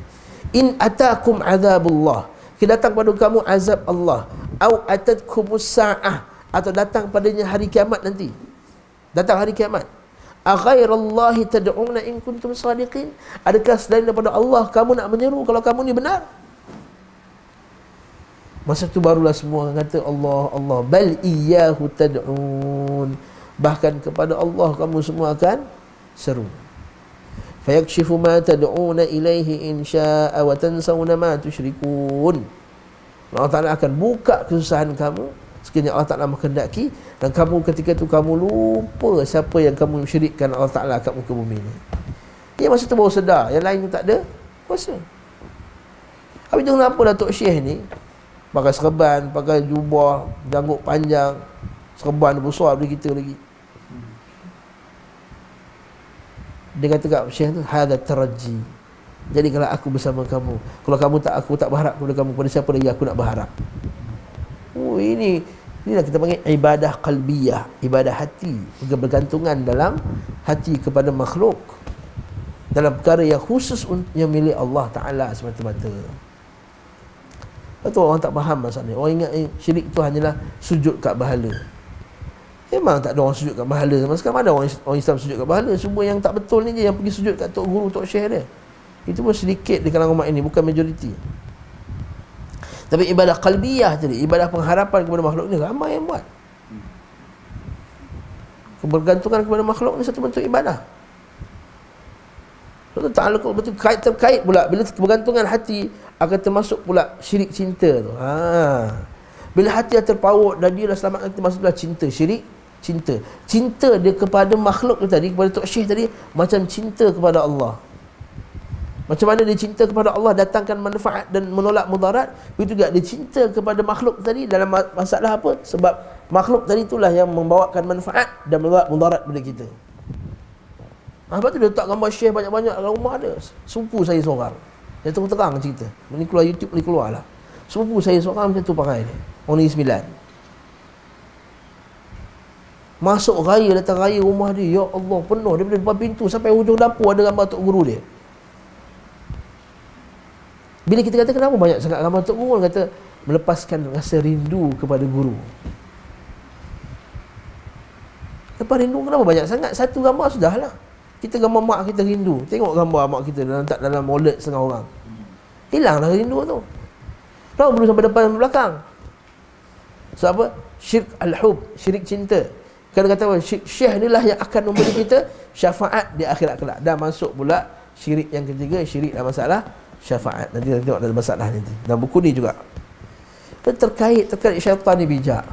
In atakum azabullah, kita datang pada kamu azab Allah, aw atatkum as-sa'ah, atau datang padanya hari kiamat nanti. Datang hari kiamat. Aghairallahi tad'una in kuntum sadiqin, adakah selain daripada Allah kamu nak menyeru kalau kamu ni benar? Masa tu barulah semua orang kata Allah, Allah. Bal iyyahu tad'un, bahkan kepada Allah kamu semua akan seru. Fayakshifu ma tad'una ilaihi in syaa wa tansawna ma tusyrikun. Allah Ta'ala akan buka kesusahan kamu sekiranya Allah Ta'ala menghendaki, dan kamu ketika itu kamu lupa siapa yang kamu syirikkan Allah Ta'ala kat muka bumi ni. Dia masa tu baru sedar, yang lain tu tak ada kuasa. Habis tu kenapa Datuk Syekh ni pakai serban, pakai jubah, janggut panjang, serban besar dari kita lagi. Dia kata kat Syekh tu, hadha taraji, jadi kalau aku bersama kamu, kalau kamu tak, aku tak berharap kepada kamu, pada siapa lagi aku nak berharap? Oh, inilah kita panggil ibadah qalbiyah, ibadah hati, bergantungan dalam hati kepada makhluk dalam perkara yang khusus yang milik Allah Ta'ala semata-mata. Betul, orang tak faham masalah ni. Orang ingat syirik tu hanyalah sujud kat berhala. Memang tak ada orang sujud kat berhala. Sekarang ada orang Islam sujud kat berhala. Semua yang tak betul ni je yang pergi sujud kat tok guru, tok syekh dia. Itu pun sedikit di kalangan umat ini, bukan majoriti. Tapi ibadah qalbiyah tadi, ibadah pengharapan kepada makhluk ni ramai yang buat. Kebergantungan kepada makhluk ni satu bentuk ibadah. Betul ta'alluq, betul terkait pula bila kebergantungan hati akan termasuk pula syirik cinta tu. Bila hati dah terpaut dan dia dah selamat, termasuk pula cinta, syirik cinta. Cinta dia kepada makhluk tu tadi, kepada Tok Syekh tadi, macam cinta kepada Allah. Macam mana dia cinta kepada Allah, datangkan manfaat dan menolak mudarat, begitu juga dia cinta kepada makhluk tadi dalam masalah apa? Sebab makhluk tadi itulah yang membawakan manfaat dan menolak mudarat pada kita. Lepas tu dia letak gambar Syekh banyak-banyak dalam rumah dia. Sepupu saya seorang, dia terang cerita, ni keluar YouTube ni keluar lah. Sepupu saya seorang macam tu pakai dia, orang Negeri Sembilan. Masuk raya, datang raya rumah dia, ya Allah, penuh daripada depan pintu sampai hujung dapur ada gambar tok guru dia. Bila kita kata kenapa banyak sangat gambar tok guru, kata melepaskan rasa rindu kepada guru. Lepas rindu kenapa banyak sangat? Satu gambar sudahlah. Kita gambar mak kita rindu, tengok gambar mak kita letak dalam wallet setengah orang, hilanglah rindu tu. Tahu belum sampai depan belakang. Sebab apa? Syirik al-hub, syirik cinta. Kerana kata apa? Syekh inilah yang akan memberi kita syafaat di akhirat kelak. Dan masuk pula syirik yang ketiga, syirik dalam masalah syafaat. Nanti kita tengok dalam masalah nanti. Dan buku ni juga terkait syaitan ni bijak.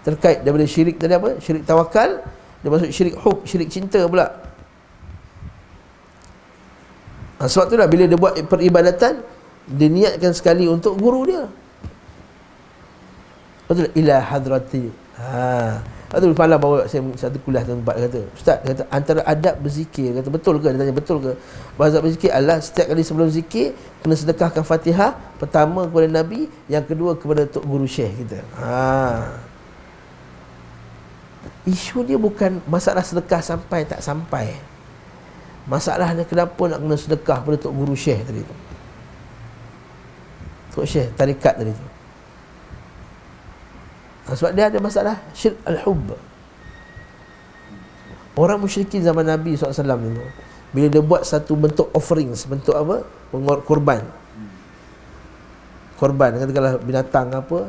Terkait daripada syirik tadi apa? Syirik tawakal, dia masuk syirik hub, syirik cinta pula. Sebab tu lah bila dia buat peribadatan, dia niatkan sekali untuk guru dia. Betul, ila hadrati. Betul, malam bawa saya satu kuliah tempat kata, Ustaz, kata antara adab berzikir, kata betul ke? Dia tanya betul ke? Adab berzikir adalah setiap kali sebelum zikir kena sedekahkan Fatihah, pertama kepada Nabi, yang kedua kepada tok guru syekh kita. Isu dia bukan masalah sedekah sampai tak sampai. Masalahnya kenapa nak kena sedekah pada tok guru syekh tadi tu, tok syekh tarikat tadi tu. Sebab dia ada masalah syirik al-hub. Orang musyrikin zaman Nabi SAW itu, bila dia buat satu bentuk offerings, bentuk apa? Korban. Katakanlah binatang apa,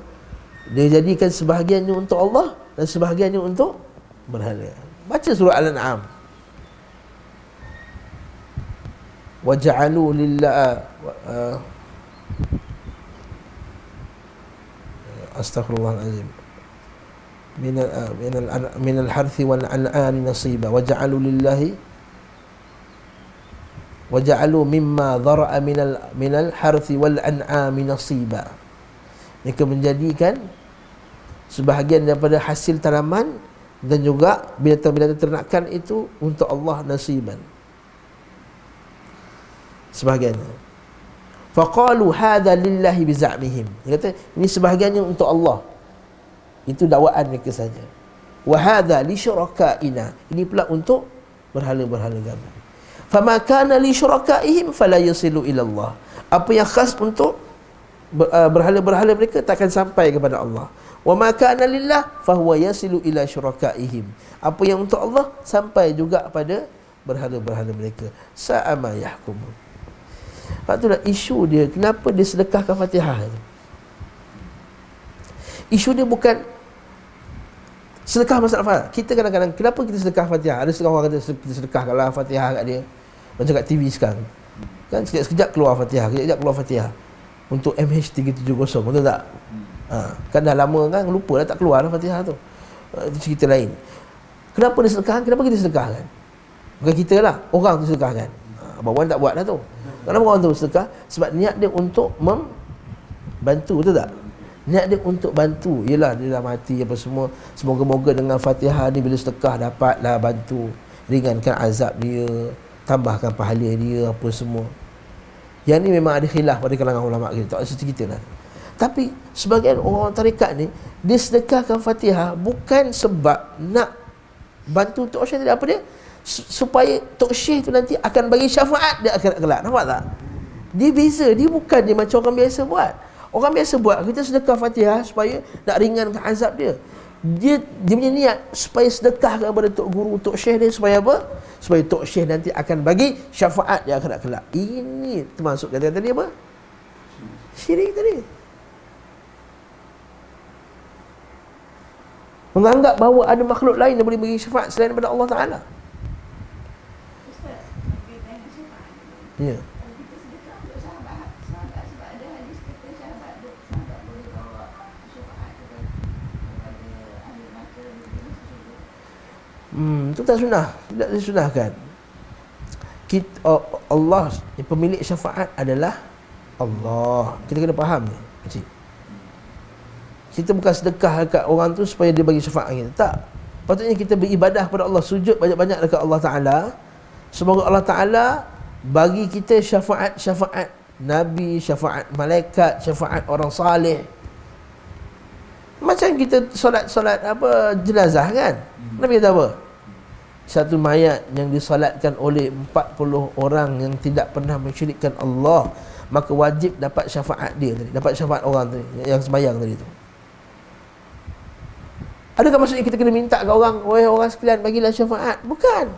dia jadikan sebahagiannya untuk Allah dan sebahagiannya untuk berhala. Baca surah Al-An'am. Waja'alu lillah astaghfirullahalazim. minal harthi wal an'ami nasiba waja'alu mimma dhara'a minal harthi wal an'ami nasiba. Mereka menjadikan sebahagian daripada hasil tanaman dan juga binatang-binatang ternakan itu untuk Allah nasiban, sebahagiannya. Faqalu hadha lillahi biza'mihim. Dia kata ini sebahagiannya untuk Allah. Itu dakwaan mereka saja. Wa hadha li syurakaina. Ini pula untuk berhala-berhala kami. Fama kana li syurakaihim fala yasilu ila Allah. Apa yang khas untuk berhala-berhala mereka takkan sampai kepada Allah. Wa ma kana lillah fahuwa yasilu ila syurakaihim. Apa yang untuk Allah sampai juga pada berhala-berhala mereka. Sa'a ma yahkumun. Sebab itulah isu dia, kenapa dia sedekahkan Fatihah tu. Isu dia bukan sedekah masalah Fatihah. Kita kadang-kadang, kenapa kita sedekah Fatihah? Ada setengah orang kata kita sedekahkanlah Fatihah kat dia, macam kat TV sekarang kan, sekejap-sekejap keluar Fatihah, sekejap-sekejap keluar Fatihah untuk MH370, betul tak? Kan dah lama kan, lupa dah tak keluar dah Fatihah tu. Itu cerita lain. Kenapa dia sedekahkan? Kenapa kita sedekahkan? Bukan kita lah, orang tu sedekahkan. Abang Wan tak buat dah tu. Kenapa orang tu sedekah? Sebab niat dia untuk membantu, betul tak? Niat dia untuk bantu. Yelah, dia dah mati apa semua, semoga-moga dengan Fatihah ni bila sedekah dapatlah bantu, ringankan azab dia, tambahkan pahala dia apa semua. Yang ni memang ada khilaf pada kalangan ulama kita, tak cerita kita lah. Tapi sebagian orang tarekat ni, dia sedekahkan Fatihah bukan sebab nak bantu Tok Syekh tadi. Apa dia? Supaya Tok Syekh tu nanti akan bagi syafaat dia akhirat kelak. Nampak tak? Dia beza. Dia bukan dia macam orang biasa buat. Orang biasa buat, kita sedekah Fatihah supaya nak ringankan azab dia. Dia punya niat supaya sedekah kepada Tok Guru, Tok Syekh dia, supaya apa? Supaya Tok Syekh nanti akan bagi syafaat dia akhirat kelak. Ini termasuk kata tadi apa? Syirik tadi. Menganggap bahawa ada makhluk lain yang boleh bagi syafaat selain daripada Allah Ta'ala. Ustaz, berkaitan dengan syafaat. Ya. Kalau kita sedekah untuk sahabat sebab ada hadis kata sahabat boleh bawa syafaat kepada ahli neraka di surga. Itu tak sunnah. Tidak disunahkan. Allah, pemilik syafaat adalah Allah. Kita kena faham ni, Cik. Kita bukan sedekah dekat orang tu supaya dia bagi syafaat kita. Tak. Patutnya kita beribadah kepada Allah, sujud banyak-banyak dekat Allah Ta'ala. Semoga Allah Ta'ala bagi kita syafaat Nabi, syafaat malaikat, syafaat orang salih. Macam kita solat apa jenazah kan. Nabi kata apa? Satu mayat yang disolatkan oleh 40 orang yang tidak pernah mensyirikkan Allah, maka wajib dapat syafaat dia tadi, dapat syafaat orang tadi yang sembahyang tadi tu. Adakah maksudnya kita kena minta ke orang, wahai orang sekalian bagilah syafaat? Bukan.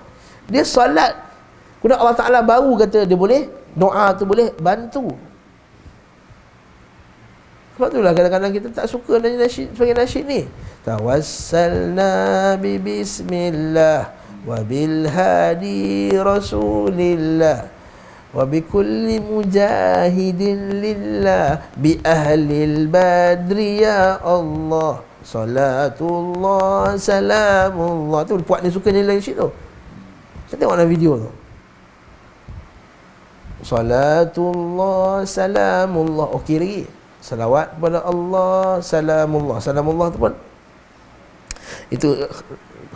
Dia solat, kemudian Allah Ta'ala baru kata dia boleh, doa tu boleh bantu. Sebab itulah kadang-kadang kita tak suka nyanyi nasyid sebagai nasyid ni. Tawassalna bi bismillah wa bil hadi rasulillah wa bi kulli mujahidin lillah bi ahlil badri ya Allah. Salatullah, salamullah. Tu puak ni suka nyanyi nasyid tu. Saya tengok dalam video tu. Salatullah, salamullah. Okey lagi. Salawat kepada Allah, salamullah. Salamullah tu pun itu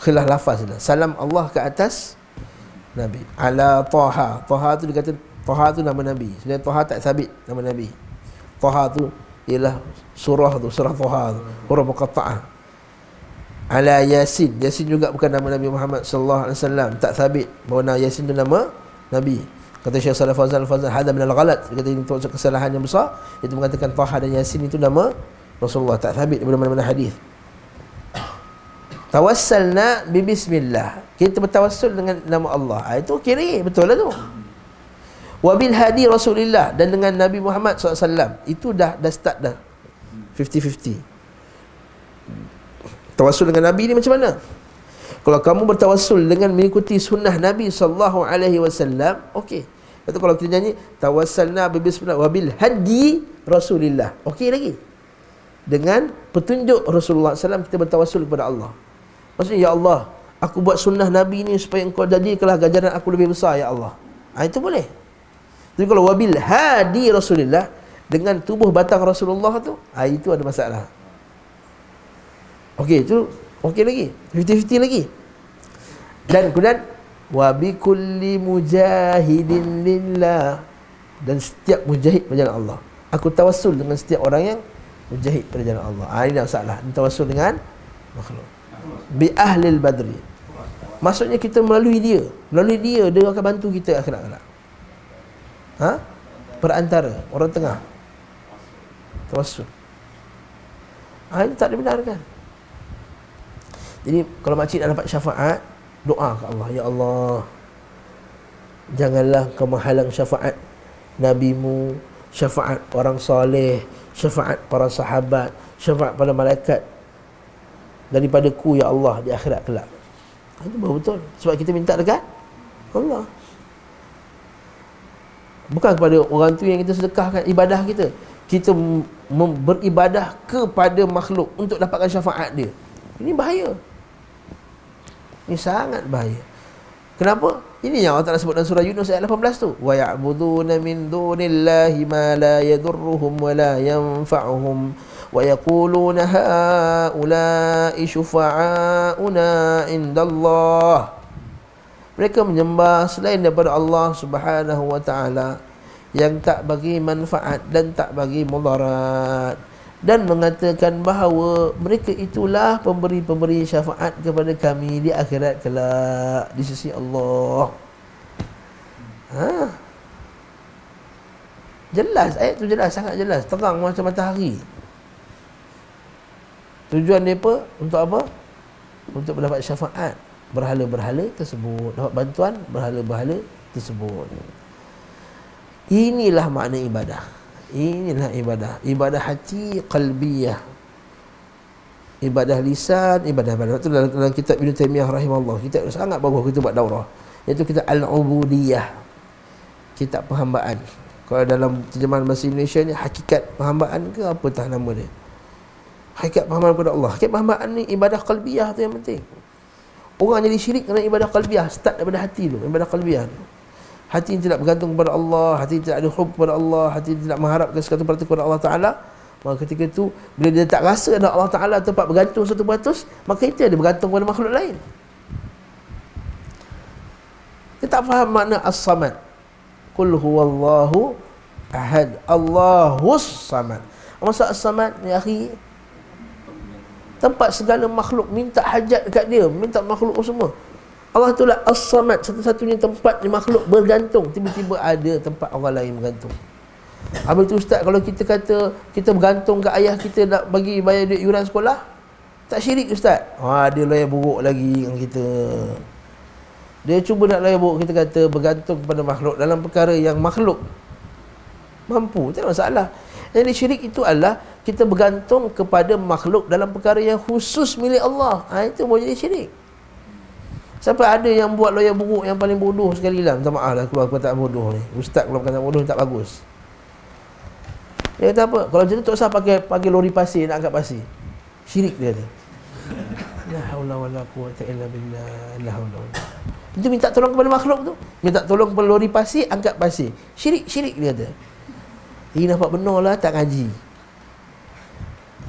khilaf lafaz dah. Salam Allah ke atas Nabi. Ala Taha. Taha tu dia kata, Taha tu nama Nabi. Sebenarnya Taha tak sabit nama Nabi. Taha tu ialah surah tu, surah Taha tu, huruf muqatta'ah. Ala Yasin. Yasin juga bukan nama Nabi Muhammad sallallahu alaihi wasallam. Tak sabit bahawa Yasin tu nama Nabi. Kata Syekh Salih Fauzan hadha minal ghalat. Dia kata ini termasuk kesalahan yang besar, itu mengatakan Taha dan Yasin itu nama Rasulullah. Tak sabit daripada mana-mana hadis. Tawassalna bi bismillah. Kita bertawassul dengan nama Allah. Itu okey, betul lah tu. Wa bil hadi Rasulillah, dan dengan Nabi Muhammad SAW. Itu dah start dah 50-50. Tawassul dengan Nabi ni macam mana? Kalau kamu bertawassul dengan mengikuti sunnah Nabi SAW, okey. Lepas kalau kita nyanyi tawassalna bi bismillah wa bil hadi Rasulillah, okey lagi. dengan petunjuk Rasulullah SAW kita bertawassul kepada Allah. Maksudnya, ya Allah, aku buat sunnah Nabi ni supaya engkau jadikanlah ganjaran aku lebih besar, ya Allah. Itu boleh. Tapi kalau wabil hadi Rasulullah, dengan tubuh batang Rasulullah tu, itu ada masalah. Okey, itu okey lagi, 50-50 lagi. Dan kemudian wabikulli mujahidin lillah, dan setiap mujahid pada jalan Allah. Aku tawassul dengan setiap orang yang mujahid pada jalan Allah. Ini tak salah. Ini tawassul dengan makhluk. Bi ahlil badri. Maksudnya kita melalui dia. Melalui dia akan bantu kita akhirat kelak. Perantara, orang tengah. Tawassul. Ini tak dibenarkan. Jadi kalau makcik nak dapat syafaat, doa ke Allah, ya Allah, janganlah kau menghalang syafaat Nabi-Mu, syafaat orang soleh, syafaat para sahabat, syafaat para malaikat daripadaku, ya Allah, di akhirat kelak. Itu baru betul. Sebab kita minta dekat Allah, bukan kepada orang tu yang kita sedekahkan ibadah kita. Kita beribadah kepada makhluk untuk dapatkan syafaat dia. Ini bahaya. Ini sangat bahaya. Kenapa? Ini yang Allah Ta'ala sebut dalam surah Yunus ayat 18 tu. Wa ya'buduna min dunillahi ma la yadurruhum wa la yanfa'uhum wa yaquluna haula'i syufa'auna indallah. Mereka menyembah selain daripada Allah Subhanahu wa Ta'ala yang tak bagi manfaat dan tak bagi mudarat, dan mengatakan bahawa mereka itulah pemberi-pemberi syafaat kepada kami di akhirat kelak di sisi Allah. Jelas, ayat tu jelas, sangat jelas, terang macam matahari. Tujuan mereka untuk apa? Untuk mendapat syafaat berhala-berhala tersebut, dapat bantuan berhala-berhala tersebut. Inilah makna ibadah. Inilah ibadah. Ibadah hati, qalbiyah. Ibadah lisan, ibadah badan. Itu dalam kitab Ibn Taymiyah rahimahullah, kitab sangat bagus kita buat daurah, iaitu kitab Al-Ubudiyah, kitab perhambaan. Kalau dalam terjemahan bahasa Indonesia ni, hakikat perhambaan ke apa tah nama dia? Hakikat perhambaan kepada Allah. Hakikat perhambaan ni ibadah qalbiyah tu yang penting. Orang jadi syirik kerana ibadah qalbiyah, start daripada hati tu, ibadah qalbiyah tu. Hati yang tidak bergantung kepada Allah, hati yang tidak ada hub kepada Allah, hati yang tidak mengharapkan sesuatu kepada Allah Ta'ala, maka ketika itu bila dia tak rasa ada Allah Ta'ala tempat bergantung 100%, maka itu dia bergantung kepada makhluk lain. Dia tak faham makna as-samad. Qul huwallahu ahad, Allahus samad. Maksud as-samad ni akhi, tempat segala makhluk minta hajat dekat dia, minta makhluk semua. Allah itulah as-samad, satu-satunya tempat di makhluk bergantung. Tiba-tiba ada tempat orang lain bergantung. Habis tu ustaz, kalau kita kata kita bergantung ke ayah kita nak bagi bayar duit yuran sekolah, tak syirik ustaz? Dia layar buruk lagi dengan kita. Dia cuba nak layar buruk, kita kata bergantung kepada makhluk dalam perkara yang makhluk mampu, tak ada masalah. Jadi syirik itu adalah kita bergantung kepada makhluk dalam perkara yang khusus milik Allah. Itu boleh jadi syirik. Sampai ada yang buat lawyer buruk yang paling bodoh sekali lah. Minta maaf lah keluar perkataan bodoh ni. Ustaz keluar perkataan bodoh ni tak bagus. Dia kata apa? Kalau macam tu tak usah pakai lori pasir nak angkat pasir. Syirik dia kata. La haula wala quwwata illa billah. La haula wala. Itu minta tolong kepada makhluk tu. Minta tolong kepada lori pasir, angkat pasir. Syirik dia kata. Ini nampak benar lah, tak ngaji.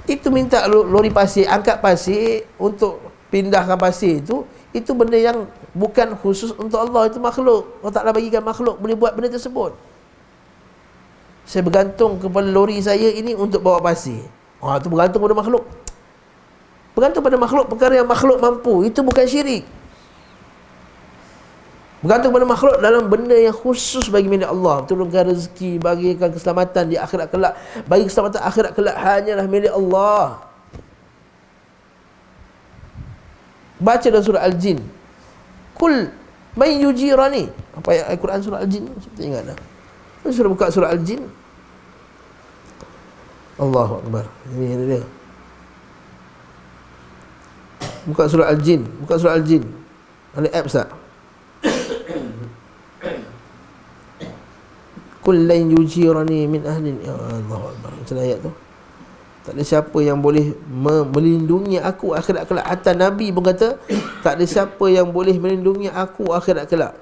Itu minta lori pasir, angkat pasir untuk pindahkan pasir itu benda yang bukan khusus untuk Allah, itu makhluk. Allah Ta'ala bagikan makhluk boleh buat benda tersebut. Saya bergantung kepada lori saya ini untuk bawa pasir. Itu bergantung pada makhluk. Bergantung pada makhluk, perkara yang makhluk mampu, itu bukan syirik. Bergantung pada makhluk dalam benda yang khusus bagi milik Allah, turunkan rezeki, bagikan keselamatan di akhirat kelak. Bagi keselamatan akhirat kelak hanyalah milik Allah. Baca dalam surah Al-Jin, Kul man yujirani. Apa ayat Al-Quran surah Al-Jin? Saya ingat dah. Surah buka surah Al-Jin. Allahu Akbar. Ini dia. Buka surah Al-Jin. Buka surah Al-Jin. Ada apps tak? Kul lan yujirani min ahlin. Ya Allahu Akbar. Macam ayat tu. Tak ada siapa yang boleh melindungi aku akhirat kelak. Hatta Nabi pun kata, tak ada siapa yang boleh melindungi aku akhirat kelak.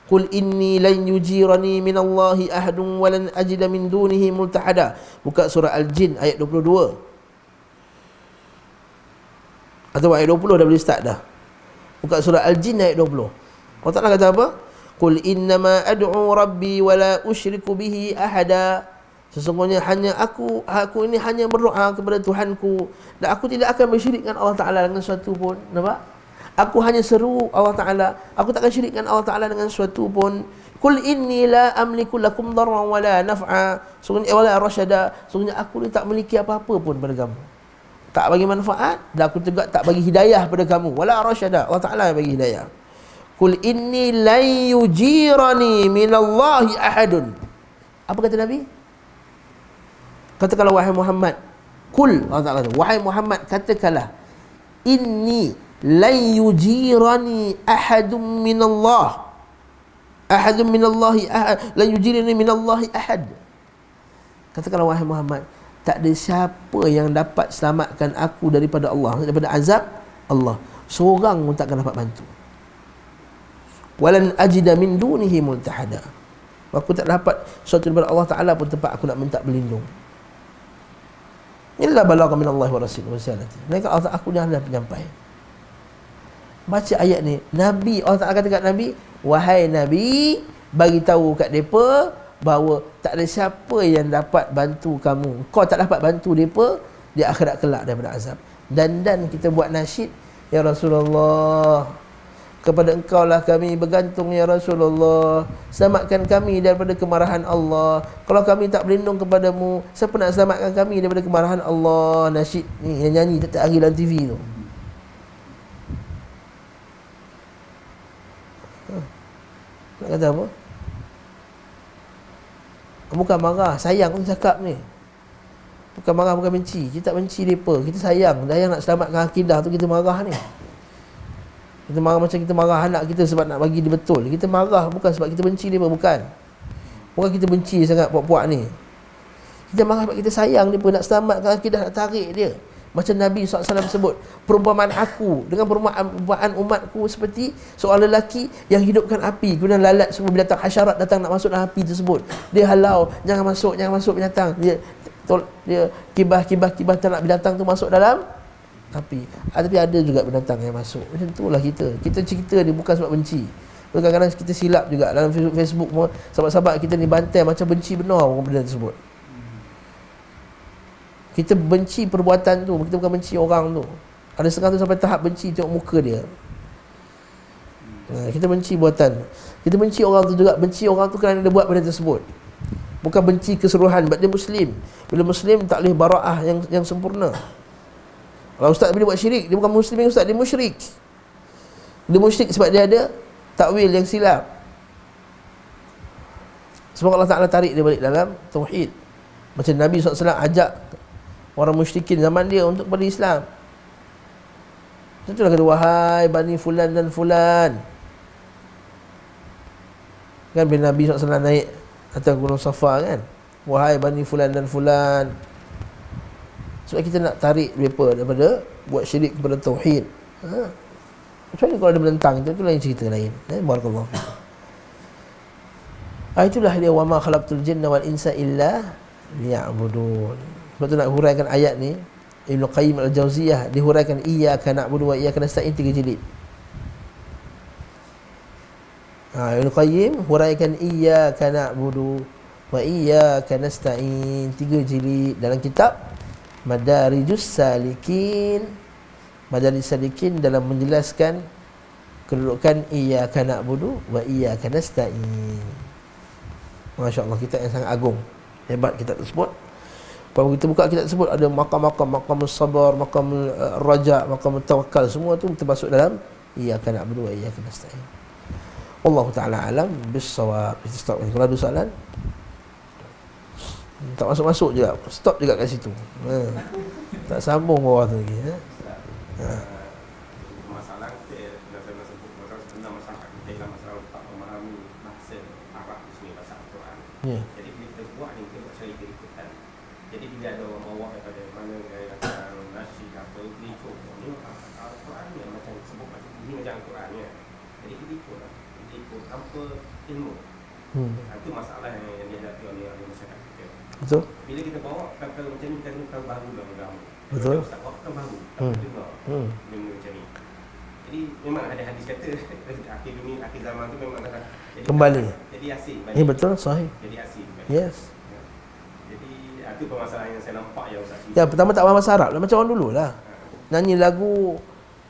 Qul inni lan yujirani minallahi ahadun wa lan ajida min dunihi multahada. Buka surah Al-Jin ayat 22. Atau ayat 20 dah boleh start dah. Buka surah Al-Jin ayat 20. Allah Ta'ala kata apa? Qul innama ad'u rabbi wa la usyriku bihi ahada. Sesungguhnya hanya aku ini hanya berdoa kepada Tuhanku, dan aku tidak akan bersyirikkan Allah Ta'ala dengan sesuatu pun. Nampak? Aku hanya seru Allah Ta'ala, aku takkan syirikkan Allah Ta'ala dengan sesuatu pun. Qul inni la amliku lakum darran wa la naf'a. Sesungguhnya wala rasyada. Sesungguhnya aku ni tak memiliki apa-apa pun pada kamu. Tak bagi manfaat, dan aku juga tak bagi hidayah pada kamu. Wala rasyada. Allah Ta'ala yang bagi hidayah. Qul inni lan yujirani minallahi ahadun. Apa kata Nabi? Katakanlah wahai Muhammad. Qul, Allah Ta'ala kata, wahai Muhammad, katakanlah, inni lan yujirani ahadun minallah. Ahadun minallahi ahad. Lan yujirani minallahi ahad. Katakanlah wahai Muhammad, tak ada siapa yang dapat selamatkan aku daripada Allah, daripada azab Allah. Seorang pun takkan dapat bantu. Walan ajida min dunihi multahada. Aku tak dapat sesuatu daripada Allah Ta'ala pun tempat aku nak minta berlindung. Illa balagha min Allah wa rasul wa salati. Mereka Allah Ta'ala, aku dah penyampai. Baca ayat ni, Nabi, Allah Ta'ala kata kat Nabi, wahai Nabi, bagi tahu kat depa bahawa tak ada siapa yang dapat bantu kamu. Kau tak dapat bantu depa di akhirat kelak daripada azab. Dan kita buat nasyid, ya Rasulullah, kepada engkau lah kami bergantung ya Rasulullah. Selamatkan kami daripada kemarahan Allah. Kalau kami tak berlindung kepadamu, siapa nak selamatkan kami daripada kemarahan Allah? Nasyid ni yang nyanyi tiap hari dalam TV tu. Nak kata apa? Bukan marah, sayang pun cakap ni. Bukan marah, bukan benci. Kita tak benci mereka, kita sayang. Dah yang nak selamatkan akidah tu kita marah ni. Kita marah macam kita marah anak kita sebab nak bagi dia betul. Kita marah bukan sebab kita benci dia, bukan. Bukan kita benci sangat puak-puak ni. Kita marah sebab kita sayang dia, nak selamatkan akidah, nak tarik dia. Macam Nabi SAW sebut, perumpamaan aku dengan perumpamaan umatku seperti seorang lelaki yang hidupkan api, kemudian lalat semua binatang hasyarat datang nak masuk dalam api tersebut. Dia halau, jangan masuk binatang. Dia kibah tak nak binatang tu masuk dalam api. Tapi ada juga binatang yang masuk. Macam itulah kita cerita dia bukan sebab benci. Kadang-kadang kita silap juga dalam Facebook, sahabat-sahabat kita ni bantai macam benci benar benda tersebut. Kita benci perbuatan tu, kita bukan benci orang tu. Ada sekarang tu sampai tahap benci tengok muka dia. Kita benci buatan. Kita benci orang tu juga, benci orang tu kerana dia buat benda tersebut. Bukan benci keseluruhan, sebab dia Muslim. Bila Muslim tak boleh bara'ah yang sempurna. Kalau ustaz bila buat syirik, dia bukan Muslim, ustaz, dia musyrik. Dia musyrik sebab dia ada takwil yang silap. Sebab Allah Ta'ala tarik dia balik dalam tauhid. Macam Nabi SAW ajak orang musyrikin zaman dia untuk kepada Islam. Itulah kata, wahai Bani Fulan dan Fulan. Kan bila Nabi SAW naik atas gunung Safa kan, wahai Bani Fulan dan Fulan. Sebab kita nak tarik mereka daripada buat syirik kepada tauhid. Kecuali kalau ada menentang, itu lain cerita lain. Barakallahu fiik. Itulah dia, wa ma khalaqtul jinna wal insa illa liya'budun. Sebab tu nak huraikan ayat ni, Ibnu Qayyim Al-Jauziyah dihuraikan iyyaka na'budu wa iyyaka nasta'in 3 jilid. Ibnu Qayyim huraikan iyyaka na'budu wa iyyaka nasta'in 3 jilid dalam kitab Madarijus Salikin. Madarijus Salikin dalam menjelaskan kedudukan iyyaka na'budu wa iyyaka nasta'in. Masya-Allah, kitab yang sangat agung, hebat kitab tersebut. Kalau kita buka kitab tersebut, ada makam sabar, makam raja, makam tawakkal, semua tu termasuk dalam iyyaka na'budu wa iyyaka nasta'in. Wallahu ta'ala alam bis-shawab. Kalau ada soalan, tak masuk-masuk juga, stop juga kat situ. Tak sambung bawah tu lagi. Masalah kita dah saya sebut masalah sebenar masyarakat. dalam masalah tak memahami bahasa Arab di sini, bahasa Al-Quran. Ya. Jadi bila kita buat ni, kita buat secara ikut-ikutan. Jadi bila ada orang bawa daripada mana gaya datang nasyid atau kita ikut ni Al-Quran yang macam sebut macam ni, macam Al-Quran ya. Jadi kita ikut lah, kita ikut tanpa ilmu. Itu masalah yang dihadapi oleh masyarakat kita. Betul. Bila kita bawa perkara macam ni, kita kena baru dalam agama. Betul. Ustaz bawa perkara baru, tak dengar benda macam ni. Jadi memang ada hadis kata akhir dunia, akhir zaman tu memang akan jadi Kembali. Jadi asing balik. Ya betul, sahih. Jadi asing balik. Yes. Jadi itu permasalahan yang saya nampak yang Ustaz. Ya, pertama tak faham bahasa Arab lah, macam orang dulu lah. Nyanyi lagu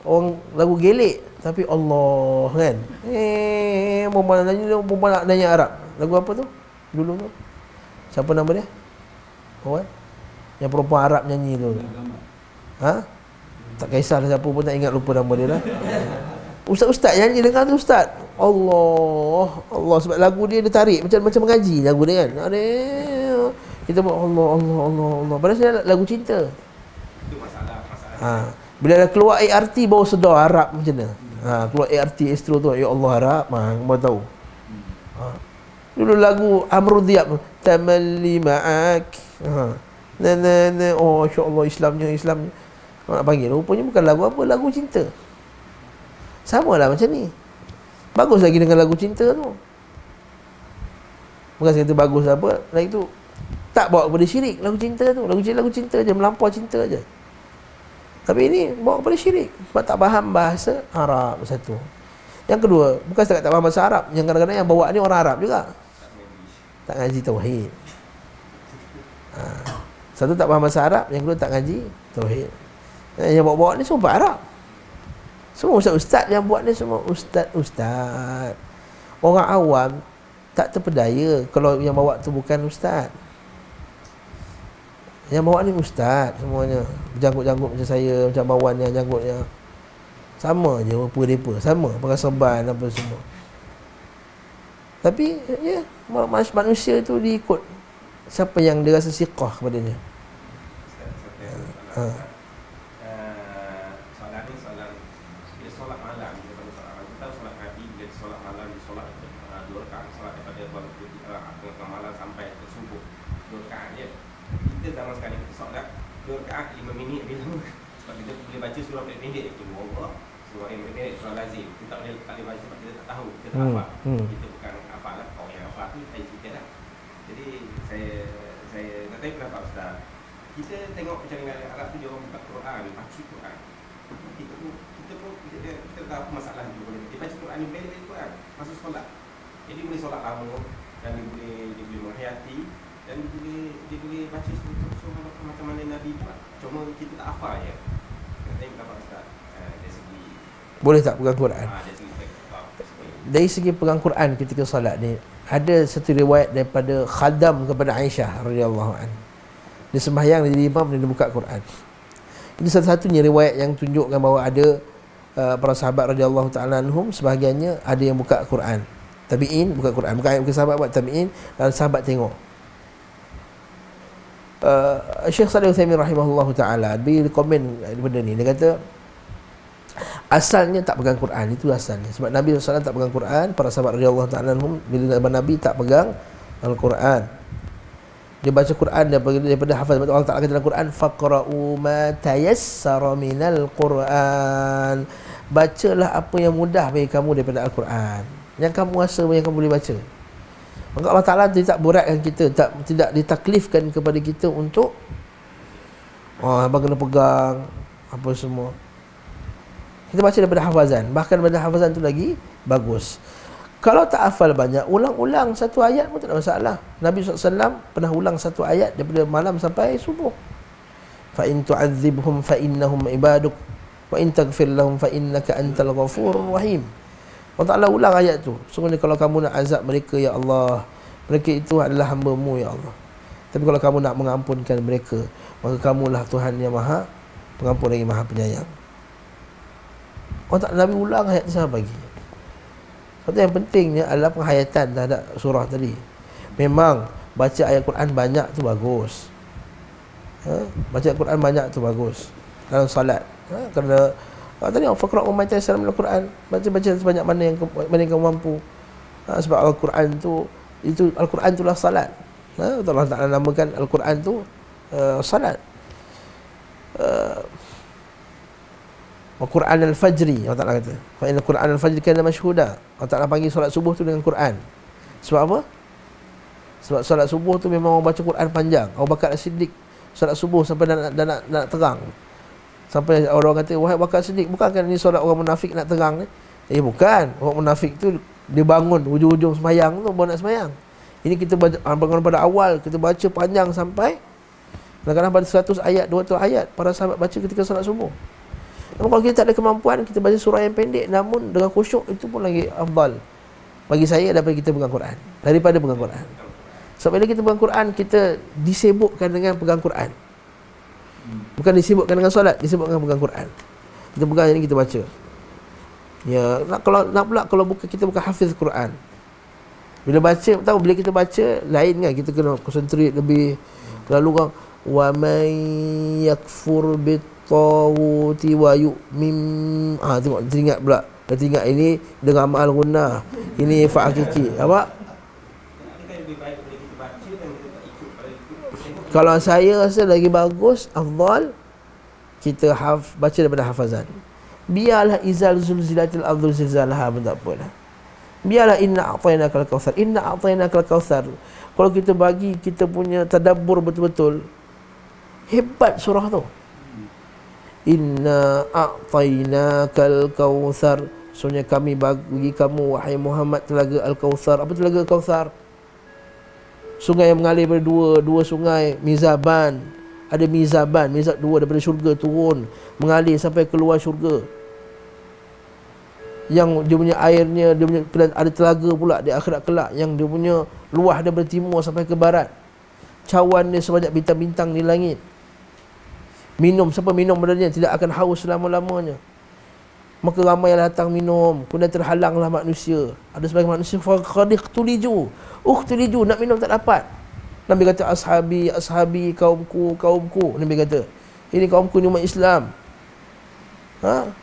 orang lagu gelek tapi Allah kan. Perempuan nyanyi, perempuan nak nyanyi Arab. Lagu apa tu? Dulu tu. Siapa nama dia? Orang? Yang perempuan Arab nyanyi tu. Ha? Tak kisahlah siapa pun, tak ingat, lupa nama dia lah. Ustaz-ustaz nyanyi dengar tu ustaz. Allah, Allah, sebab lagu dia tarik macam mengaji lagu dia kan. Ada kita buat Allah, Allah, Allah, Allah. Padahal saya lagu cinta. Itu masalah. Bila dah keluar ART baru sedar Arab macam mana. Keluar ART Astro tu, ya Allah Arab, baru tahu. Dulu lagu Amru Diyab, Tamalli Ma'ak. Oh insya-Allah Islamnya. Nak panggil, rupanya bukan lagu apa, lagu cinta. Sama lah macam ni. Bagus lagi dengan lagu cinta tu. Bukan saya kata bagus apa, lagi tu tak bawa kepada syirik lagu cinta tu. Lagu cinta je, melampau cinta je. Tapi ini bawa kepada syirik sebab tak faham bahasa Arab, satu. Yang kedua, bukan setakat tak faham bahasa Arab, yang kadang-kadang yang bawa ni orang Arab juga. Tak ngaji tauhid. Satu tak faham bahasa Arab, yang kedua tak ngaji tauhid. Yang bawa-bawa ni semua Arab. Semua ustaz-ustaz yang buat ni semua ustaz-ustaz. Orang awam tak terpedaya kalau yang bawa tu bukan ustaz. Yang bawa ni ustaz semuanya. Janggut-janggut macam saya, macam bawan yang janggutnya. Sama je rupa mereka, sama pakai serban apa semua. Tapi ya, manusia tu diikut siapa yang dia rasa siqah kepadanya. Baca surah pendek itu Allah, surah yang pendek, surah lazim. Kita tak boleh baca sebab kita tak tahu, kita tak hafal. Kita bukan hafal lah, orang yang hafal tu saya cerita lah. Jadi saya tak tahu kenapa Ustaz. Kita tengok macam dengan Arab tu, dia orang buka Quran, baca Quran. Kita pun kita tahu apa masalah dia baca Quran ni pendek Quran, masuk solat. Jadi boleh solat lama dan dia boleh menghayati dan dia boleh baca surah macam mana Nabi buat. Cuma kita tak hafal je. Boleh tak pegang Quran? Dari segi pegang Quran ketika solat ni, ada satu riwayat daripada khadam kepada Aisyah radhiyallahu anha. Dia sembahyang, dia jadi imam, dia buka Quran. Ini satu-satunya riwayat yang tunjukkan bahawa ada para sahabat radhiyallahu taala anhum, sebahagiannya ada yang buka Quran. Tabi'in buka Quran, bukan sahabat buat tabi'in, dan sahabat tengok. Syekh Shalih Al-Utsaimin rahimahullahu taala beri komen benda ni. Dia kata asalnya tak pegang Quran, itu asalnya. Sebab Nabi SAW tak pegang Quran, para sahabat radhiyallahu taala anhum bila Nabi tak pegang Al-Quran. Dia baca Quran daripada hafaz. Allah Taala kata dalam Quran, faqra'u ma tayassara minal Quran. Bacalah apa yang mudah bagi kamu daripada Al-Quran, yang kamu rasa yang kamu boleh baca. Maka Allah Ta'ala tidak beratkan kita, tidak ditaklifkan kepada kita untuk abang kena pegang apa semua. Kita baca daripada hafazan. Bahkan daripada hafazan tu lagi bagus. Kalau tak hafal banyak, ulang-ulang satu ayat pun tak ada masalah. Nabi SAW pernah ulang satu ayat daripada malam sampai subuh. Fa in tu'adzibhum fa innahum ibaduk wa in taghfir lahum fa innaka antal ghafurur rahim. Allah Ta'ala ulang ayat tu. Sungguhnya kalau kamu nak azab mereka, ya Allah, mereka itu adalah hamba-Mu, ya Allah. Tapi kalau kamu nak mengampunkan mereka, maka kamulah Tuhan yang maha pengampun lagi maha penyayang. Allah Ta'ala Nabi ulang ayat tu sampai pagi. Satu yang pentingnya adalah penghayatan terhadap surah tadi. Memang baca ayat Quran banyak tu bagus. Baca ayat Quran banyak tu bagus dalam salat. Kerana Tadi faqra'u ma tayassara minal Quran, baca sebanyak mana yang kamu mampu. Sebab Al-Quran tu, itu Al-Quran itulah salat. Allah Ta'ala namakan Al-Quran tu salat. Al-Quran al-Fajri, Allah Ta'ala kata, fa inna Quran al-Fajri kana mashhuda. Allah Ta'ala panggil solat subuh tu dengan Quran. Sebab apa? Sebab solat subuh tu memang orang baca Quran panjang. Abu Bakar As-Siddiq solat subuh sampai nak terang. Sampai orang kata, wahai Abu Bakar As-Siddiq, bukankah ni solat orang munafik nak terang ni? Bukan. Orang munafik tu dia bangun hujung-hujung semayang tu baru nak semayang. Ini kita bangun pada awal, kita baca panjang sampai kadang-kadang pada 100 ayat, 200 ayat para sahabat baca ketika solat subuh. Namun kalau kita tak ada kemampuan, kita baca surah yang pendek namun dengan khusyuk, itu pun lagi afdal bagi saya daripada kita pegang Quran. Daripada pegang Quran. Sebab bila kita pegang Quran, kita disibukkan dengan pegang Quran. Bukan disibukkan dengan solat, disibukkan dengan pegang Quran. Kita pegang ini, kita baca. Ya, kalau bukan, kita bukan hafiz Quran. Bila baca, tahu bila kita baca lain kan, kita kena concentrate lebih. Lalu kan, wa may yakfur bit-tawuti wa yu'min. Tengok, teringat pula. Dah teringat ini dengan amal gunnah. Ini fa'akiki. Apa? Kalau saya rasa lagi bagus, afdal kita baca daripada hafazan. Biarlah izal zulzilatil ardh zilzalaha, pun tak apalah. Biarlah inna a'tainakal kautsar. Inna a'tainakal kautsar. Kalau kita bagi kita punya tadabbur betul-betul, hebat surah tu. Inna a'tainakal kautsar. Sebenarnya kami bagi kamu wahai Muhammad telaga al-Kautsar. Apa telaga al-Kautsar? Sungai yang mengalir pada dua sungai Mizaban. Ada Mizaban, Mizab dua daripada syurga turun mengalir sampai keluar syurga. Yang dia punya airnya, dia punya ada telaga pula di akhirat kelak yang dia punya luah daripada timur sampai ke barat. Cawan dia sebanyak bintang-bintang di langit. Minum, siapa minum padanya tidak akan haus selama-lamanya. Maka ramai yang datang minum, kemudian terhalanglah manusia. Ada sebagian manusia faqadiqtuliju, nak minum tak dapat. Nabi kata ashabi, kaumku. Nabi kata ini kaumku ni umat Islam.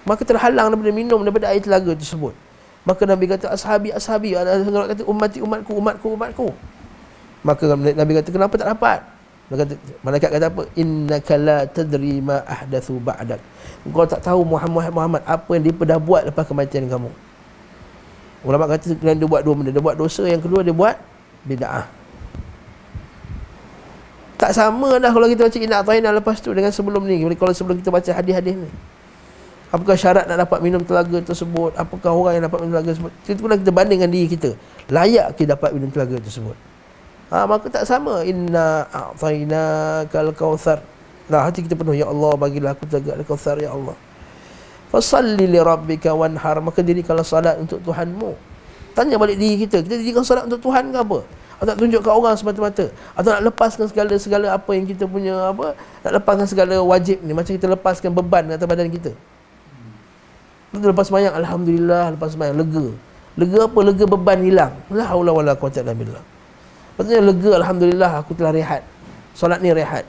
Maka terhalang daripada minum daripada air telaga tersebut. Maka Nabi kata ashabi, ada orang kata umatku. Maka Nabi kata kenapa tak dapat? Malaikat kata apa? Innaka la tadri ma ahdathu ba'dak. Engkau tak tahu Muhammad apa yang dia dah buat lepas kematian kamu. Ulama kata dia buat dua benda. Dia buat dosa, yang kedua dia buat bid'ah. Tak sama dah kalau kita baca inna a'taina lepas tu dengan sebelum ni. Kalau sebelum kita baca hadis-hadis ni, apakah syarat nak dapat minum telaga tersebut? Apakah orang yang dapat minum telaga tersebut? Itu pun kita bandingkan diri kita, layak kita dapat minum telaga tersebut. Maka tak sama. Inna a'tainakal kautsar. Hati kita penuh, ya Allah bagilah aku telaga al-Kautsar, ya Allah. Fasalli li rabbika wanhar. Maka dirikanlah salat untuk Tuhanmu. Tanya balik diri kita dirikan salat untuk Tuhan ke apa? Atau nak tunjukkan orang semata-mata? Atau nak lepaskan segala apa yang kita punya nak lepaskan segala wajib ni, macam kita lepaskan beban atas badan kita. Lepas semayang, alhamdulillah, lepas semayang lega. Lega apa? Lega beban hilang. La haula wala quwwata illa billah. Maksudnya lega, alhamdulillah aku telah rehat. Solat ni rehat.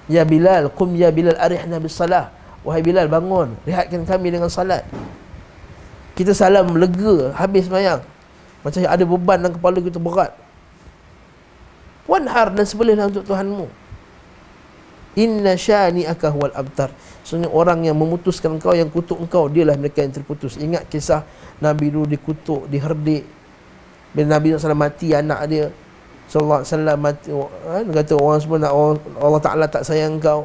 Ya Bilal, qum ya Bilal arihna bis salah. Wahai Bilal, bangun, rehatkan kami dengan salat. Kita salam lega habis semayang. Macam ada beban dalam kepala kita berat. Wanhar, dan sembelihlah untuk Tuhanmu. Inna syani'aka huwal abtar. Sebenarnya orang yang memutuskan engkau, yang kutuk engkau, dialah mereka yang terputus. Ingat kisah Nabi dulu dikutuk, diherdik. Bila Nabi SAW mati, anak dia sallallahu alaihi wasallam mati, dia kata orang semua nak Allah Ta'ala tak sayang engkau.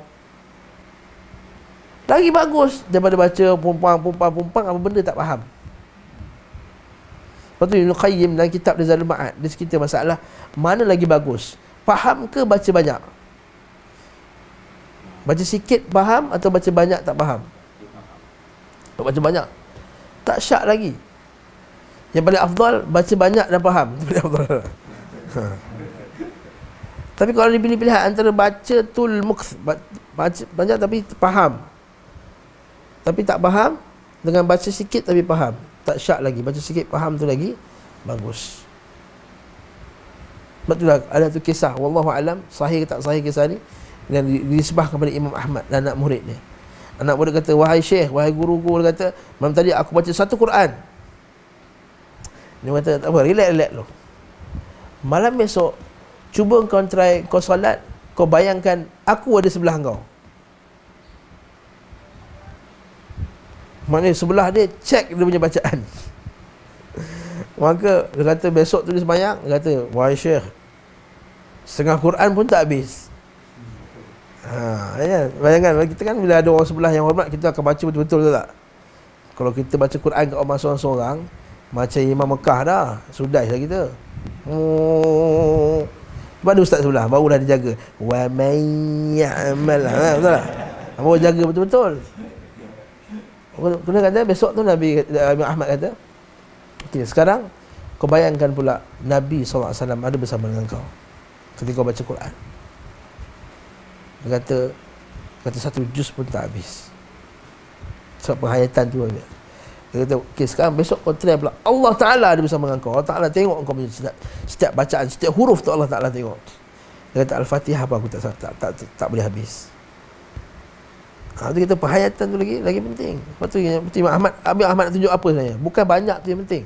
Lagi bagus daripada baca pumpang apa benda tak faham. Lepas tu Ibn Qayyim dalam kitab dia Zadul Ma'ad, dia cerita masalah mana lagi bagus, faham ke baca banyak? Baca sikit faham atau baca banyak tak faham? Baca banyak tak syak lagi. Yang paling afdal baca banyak dan faham. Itu paling afdal. Tapi kalau dipilih pilihan antara baca tul mukth, baca banyak tapi faham, tapi tak faham, dengan baca sikit tapi faham, tak syak lagi. Baca sikit faham tu lagi bagus. Sebab itulah ada tu kisah, wallahu alam sahih ke tak sahih kisah ni, yang disebah kepada Imam Ahmad dan anak murid dia. Anak murid kata, wahai syekh, wahai guruku, dia kata, malam tadi aku baca satu Quran. Dia kata, tak apa, relax dulu. Malam besok, cuba kau solat, kau bayangkan aku ada sebelah kau. Maknanya sebelah dia, cek dia punya bacaan. Maka dia kata besok tu dia sembahyang, dia kata, wahai syekh, setengah Quran pun tak habis. Ya, bayangkan kita kan bila ada orang sebelah yang hormat, kita akan baca betul-betul, tak? Kalau kita baca Quran kat orang seorang-seorang, macam Imam Mekah dah, sudah lah kita. Pada ustaz sebelah barulah dia jaga. Wa may ya'mal. Betul tak? Baru jaga betul-betul. Kena kata besok tu Nabi Ahmad kata, okey, sekarang kau bayangkan pula Nabi SAW ada bersama dengan kau ketika kau baca Quran. Dia kata satu juz pun tak habis. Sebab penghayatan tu dia. Dia kata, okey, sekarang besok kau try pula Allah Ta'ala ada bersama dengan kau. Allah Ta'ala tengok kau punya setiap bacaan, setiap huruf tu Allah Ta'ala tengok. Dia kata Al-Fatihah apa aku tak boleh habis. Tu kita penghayatan tu lagi penting. Lepas tu Abi Ahmad nak tunjuk apa sebenarnya? Bukan banyak tu yang penting.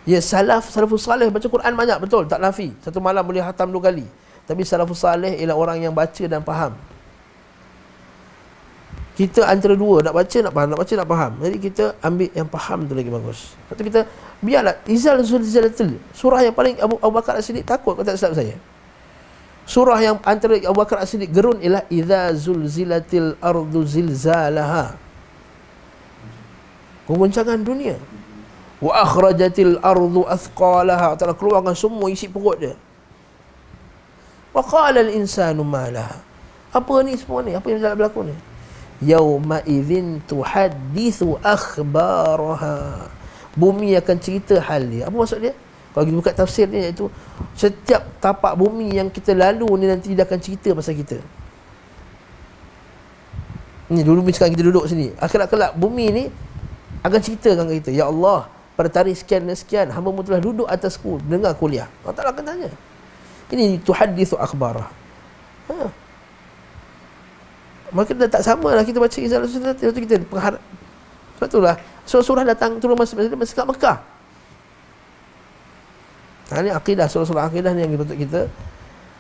Ya, salafus salih baca Quran banyak, betul, tak nafi. Satu malam boleh khatam 2 kali. Tapi salafus salih ialah orang yang baca dan faham. Kita antara dua, nak baca nak faham, nak baca nak faham. Jadi kita ambil yang faham tu lagi bagus. Lepas tu kita biarlah Zilzalatil, surah yang paling Abu Bakar As-Siddiq takut kalau tak silap saya. Surah yang antara Abu Bakar As-Siddiq gerun ialah idza zulzilatil ardu zilzalaha. Goncangan dunia. Wa akhrajatil ardu athqalaha. Ta'ala keluarkan semua isi perut dia. Wa qala al insanu ma laha. Apa ni semua ni? Apa yang berlaku ni? Yauma idzin tuhaddithu akhbaraha. Bumi akan cerita hal dia. Apa maksud dia? Kalau kita buka tafsir dia, iaitu setiap tapak bumi yang kita lalu ni nanti dia akan cerita pasal kita. Ni dulu sekarang kita duduk sini, akhirat kelak bumi ni akan ceritakan ke kita, ya Allah, pada tarikh sekian dan sekian hamba-Mu telah duduk atasku dengar kuliah. Allah Ta'ala akan tanya. Ini tuhaddithu akhbarah. Maka dah tak sama lah kita baca Izal Rasulullah. Itu kita pengharap. Sebab itulah surah-surah datang turun masa kat Mekah. Ini akidah, surah-surah akidah ni yang patut kita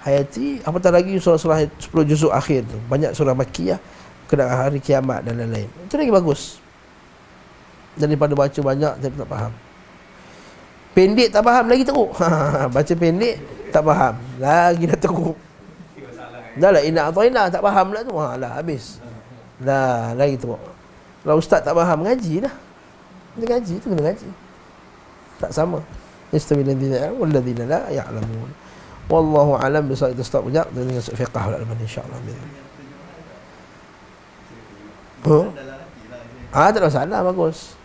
hayati. Apatah lagi surah-surah 10 juzuk akhir tu, banyak surah Makkiyah, kena hari kiamat dan lain-lain. Itu lagi bagus daripada baca banyak tapi tak faham. Pendek tak faham lagi teruk. Baca pendek tak faham lagi dah teruk. Dah lah inna ataina tak faham lah tu. Lah habis. Dah lagi teruk. Kalau ustaz tak faham ngaji dah. Dia ngaji tu kena ngaji. Tak sama. Yastawi alladhina wal ladhina la ya'lamun. Wallahu a'lam bisawab. Kita stop sekejap dengan fiqh wal ilmu insya-Allah. Tak ada masalah, bagus.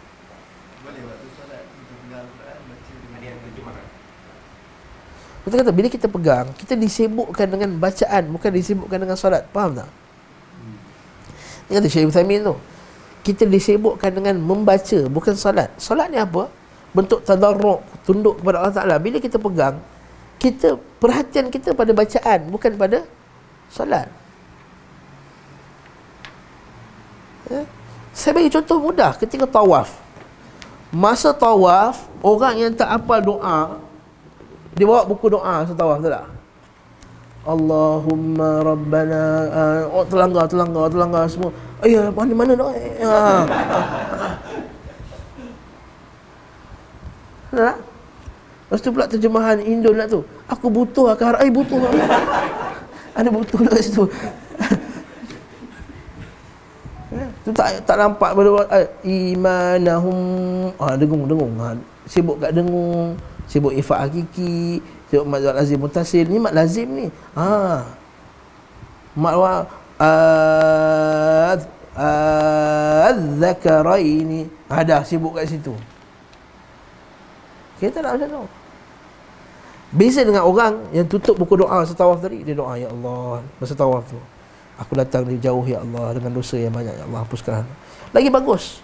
Betul kata, bila kita pegang, kita disibukkan dengan bacaan, bukan disibukkan dengan solat. Faham tak? Ini kata Syekh Uthaymin tu, kita disibukkan dengan membaca, bukan solat. Solat ni apa? Bentuk tadarruk, tunduk kepada Allah Ta'ala. Bila kita pegang, kita perhatian kita pada bacaan, bukan pada solat. Saya bagi contoh mudah. Ketika tawaf, masa tawaf, orang yang tak hafal doa, dia bawa buku doa masa tawaf, betul tak? Allahumma Rabbana, terlanggar semua. Ya, mana doa? Betul tak? Lepas tu pula terjemahan Indon lah tu, aku butuh akar air, butuh. Ada butuh kat situ. Tu tak nampak pada imanahum. Dengung. Sibuk kat dengung, sibuk ifak hakiki, sibuk mad lazim mutasil. Ni mad lazim ni. Mad wa az-zakaraini. Dah sibuk kat situ. Kita tak macam tu. Beza dengan orang yang tutup buku doa masa tawaf tadi. Dia doa, ya Allah, masa tawaf tu, aku datang dari jauh ya Allah dengan dosa yang banyak, ya Allah hapuskan. Lagi bagus.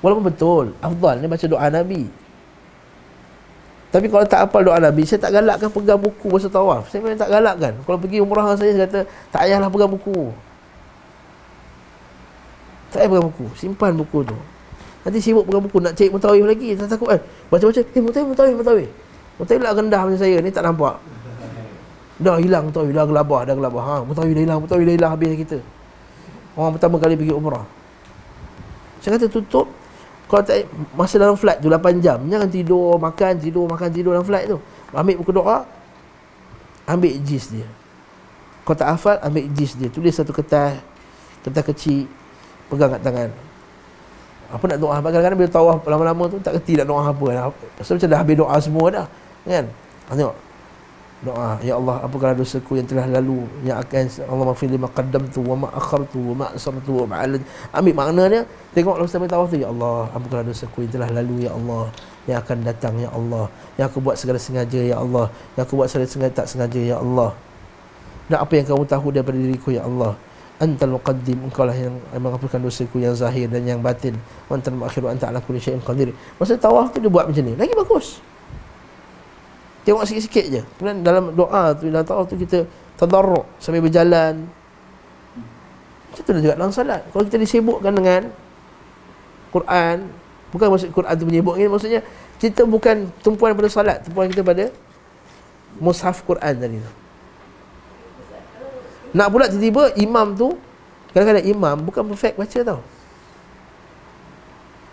Walaupun betul afdal ni baca doa Nabi. Tapi kalau tak hafal doa Nabi, saya tak galakkan pegang buku masa tawaf. Saya memang tak galakkan. Kalau pergi umrah dengan saya kata tak payahlah pegang buku. Tak payah pegang buku, simpan buku tu. Nanti sibuk pegang buku, nak cek mutawif lagi, tak takut kan. Baca-baca, mutawif lah rendah macam saya ni, tak nampak. Dah hilang mutawif, dah gelabah. Mutawif dah hilang habis kita. Orang pertama kali pergi umrah. Saya kata tutup. Kalau tak, masa dalam flight tu 8 jam, jangan tidur, makan dalam flight tu. Ambil buku doa, ambil jis dia. Kalau tak hafal, ambil jis dia. Tulis satu kertas kecil, pegang kat tangan. Apa nak doa? Kadang-kadang bila tawaf lama-lama tu tak kerti nak doa apa. Pasal macam dah habis doa semua dah, kan? Tengok doa, ya Allah, apakanlah dosaku yang telah lalu, yang akan, Allah maghfir lima qaddamtu wa ma akhartu wa ma asrartu wa ma. Ambil makna dia. Tengok lepas sampai tawaf tu, ya Allah, apakanlah dosaku yang telah lalu, ya Allah, yang akan datang, ya Allah, yang aku buat segala sengaja, ya Allah, yang aku buat segala sengaja tak sengaja, ya Allah, dan apa yang kamu tahu daripada diriku, ya Allah. Antal muqaddim, engkau lah yang menghapuskan dosaku yang zahir dan yang batin. Wa antal muakhir, anta ala kulli syai'in qadir. Masa tawaf tu dia buat macam ni, lagi bagus. Tengok sikit-sikit je. Kemudian dalam doa tu, dalam tawaf tu kita tadarruk sambil berjalan. Macam tu juga dalam salat. Kalau kita disibukkan dengan Quran, bukan maksud Quran tu menyibuk ni, maksudnya kita bukan tumpuan pada salat, tumpuan kita pada mushaf Quran tadi tu. Nak pula tiba-tiba imam tu, kadang-kadang imam bukan perfect baca tau.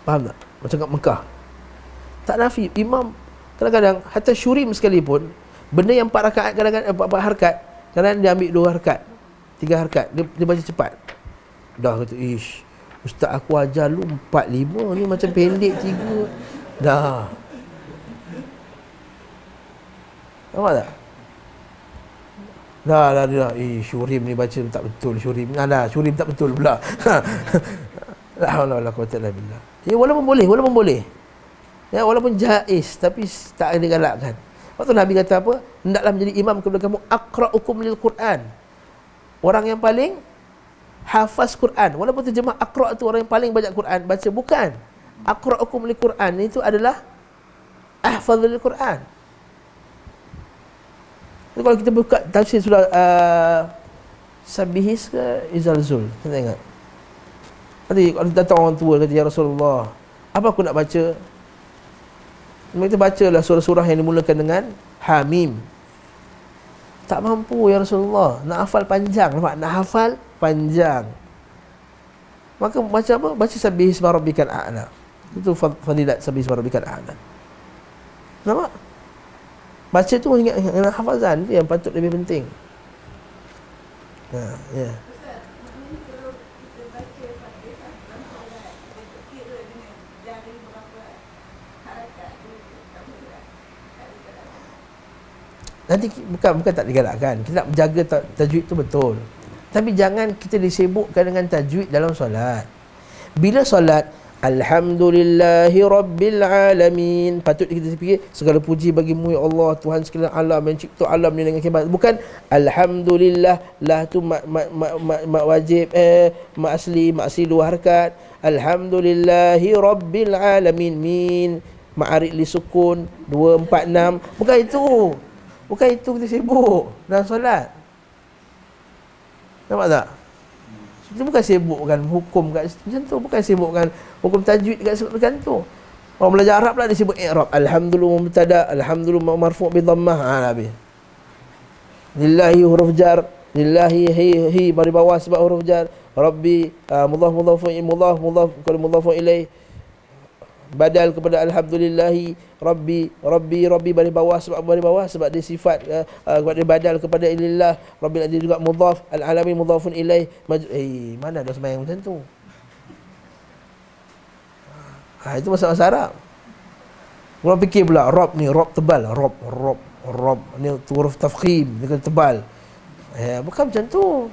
Faham tak? Macam kat Mekah, tak nafi imam kadang-kadang, hatta syurim sekalipun, benda yang 4 rakaat, kadang-kadang 4 harkat, kadang-kadang dia ambil 2 harkat, 3 harkat, dia baca cepat. Dah kata, ish, ustaz aku ajar lu 4-5 ni macam pendek 3. Dah. Nampak tak? Dah. Syurim ni baca tak betul, syurim. Syurim tak betul pula. La haula wala quwwata illa billah. Ya, walaupun boleh. Ya, walaupun jaiz, tapi tak ada galakkan. Waktu Nabi kata apa? Hendaklah menjadi imam kepada kamu aqra'ukum lil Quran. Orang yang paling hafaz Quran. Walaupun terjemah aqra' tu orang yang paling banyak Quran baca, bukan. Aqra'ukum lil Quran itu adalah ahfazul Quran. Jadi kalau kita buka tafsir surah Sabihis ke Izalzul, kita ingat. Nanti kalau datang orang tua kata, ya Rasulullah, apa aku nak baca? Kita bacalah surah-surah yang dimulakan dengan Hamim. Tak mampu ya Rasulullah, nak hafal panjang. Nampak? Nak hafal panjang. Maka baca apa? Baca Sabbih isma rabbikal a'la. Itu fadilat Sabbih isma rabbikal a'la. Nampak? Baca tu ingat hafazan tu yang patut lebih penting. Ya. Nanti bukan tak digalakkan. Kita nak menjaga tajwid tu betul. Tapi jangan kita disibukkan dengan tajwid dalam solat. Bila solat, alhamdulillahi rabbil alamin, patut kita fikir segala puji bagimu ya Allah, Tuhan sekalian alam yang cipta alam ni dengan hebat. Bukan alhamdulillah, lah tu mak wajib, mak asli 2 harakat. Alhamdulillahi rabbil alamin, min ma'arid li sukun 2 4 6. Bukan itu kita sibuk dalam solat. Nampak tak? Kita bukan sibukkan hukum kat macam tu, bukan sibukkan hukum tajwid kat sebutkan tu. Orang belajar Arab lah dia sibuk i'rab. Alhamdulillah mubtada, alhamdulillah marfu' bi dhammah. Habis. Lillahi huruf jar, lillahi hi bari bawah sebab huruf jar. Rabbi mudhaf ilaih. Badal kepada alhamdulillahi rabbi bari bawah sebab dia sifat dia badal kepada ilillah. Rabbil dia juga mudhaf, al-alamin mudhafun ilaih. Mana ada sembahyang macam tu? Itu masalah Arab. Orang fikir pula rob ni rob tebal, rob ni huruf tafkhim, dia kata tebal. Bukan macam tu.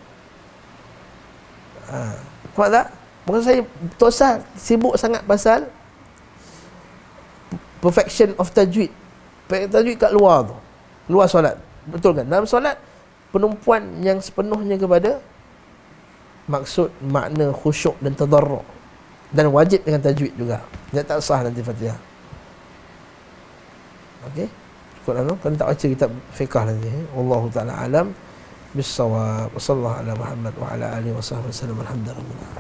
Nampak tak? Maka saya tosah sibuk sangat pasal perfection of tajwid. Tajwid kat luar tu, luar solat. Betul kan? Dalam solat penumpuan yang sepenuhnya kepada maksud, makna, khusyuk dan tadarruk. Dan wajib dengan tajwid juga. Dia tak sah nanti Fatihah. Okey? Kalau tak baca kitab fiqh nanti. Wallahu taala alam bis-shawab. Sallallahu ala Muhammad wa ala alihi wa sahbihi wasallam. Alhamdulillah.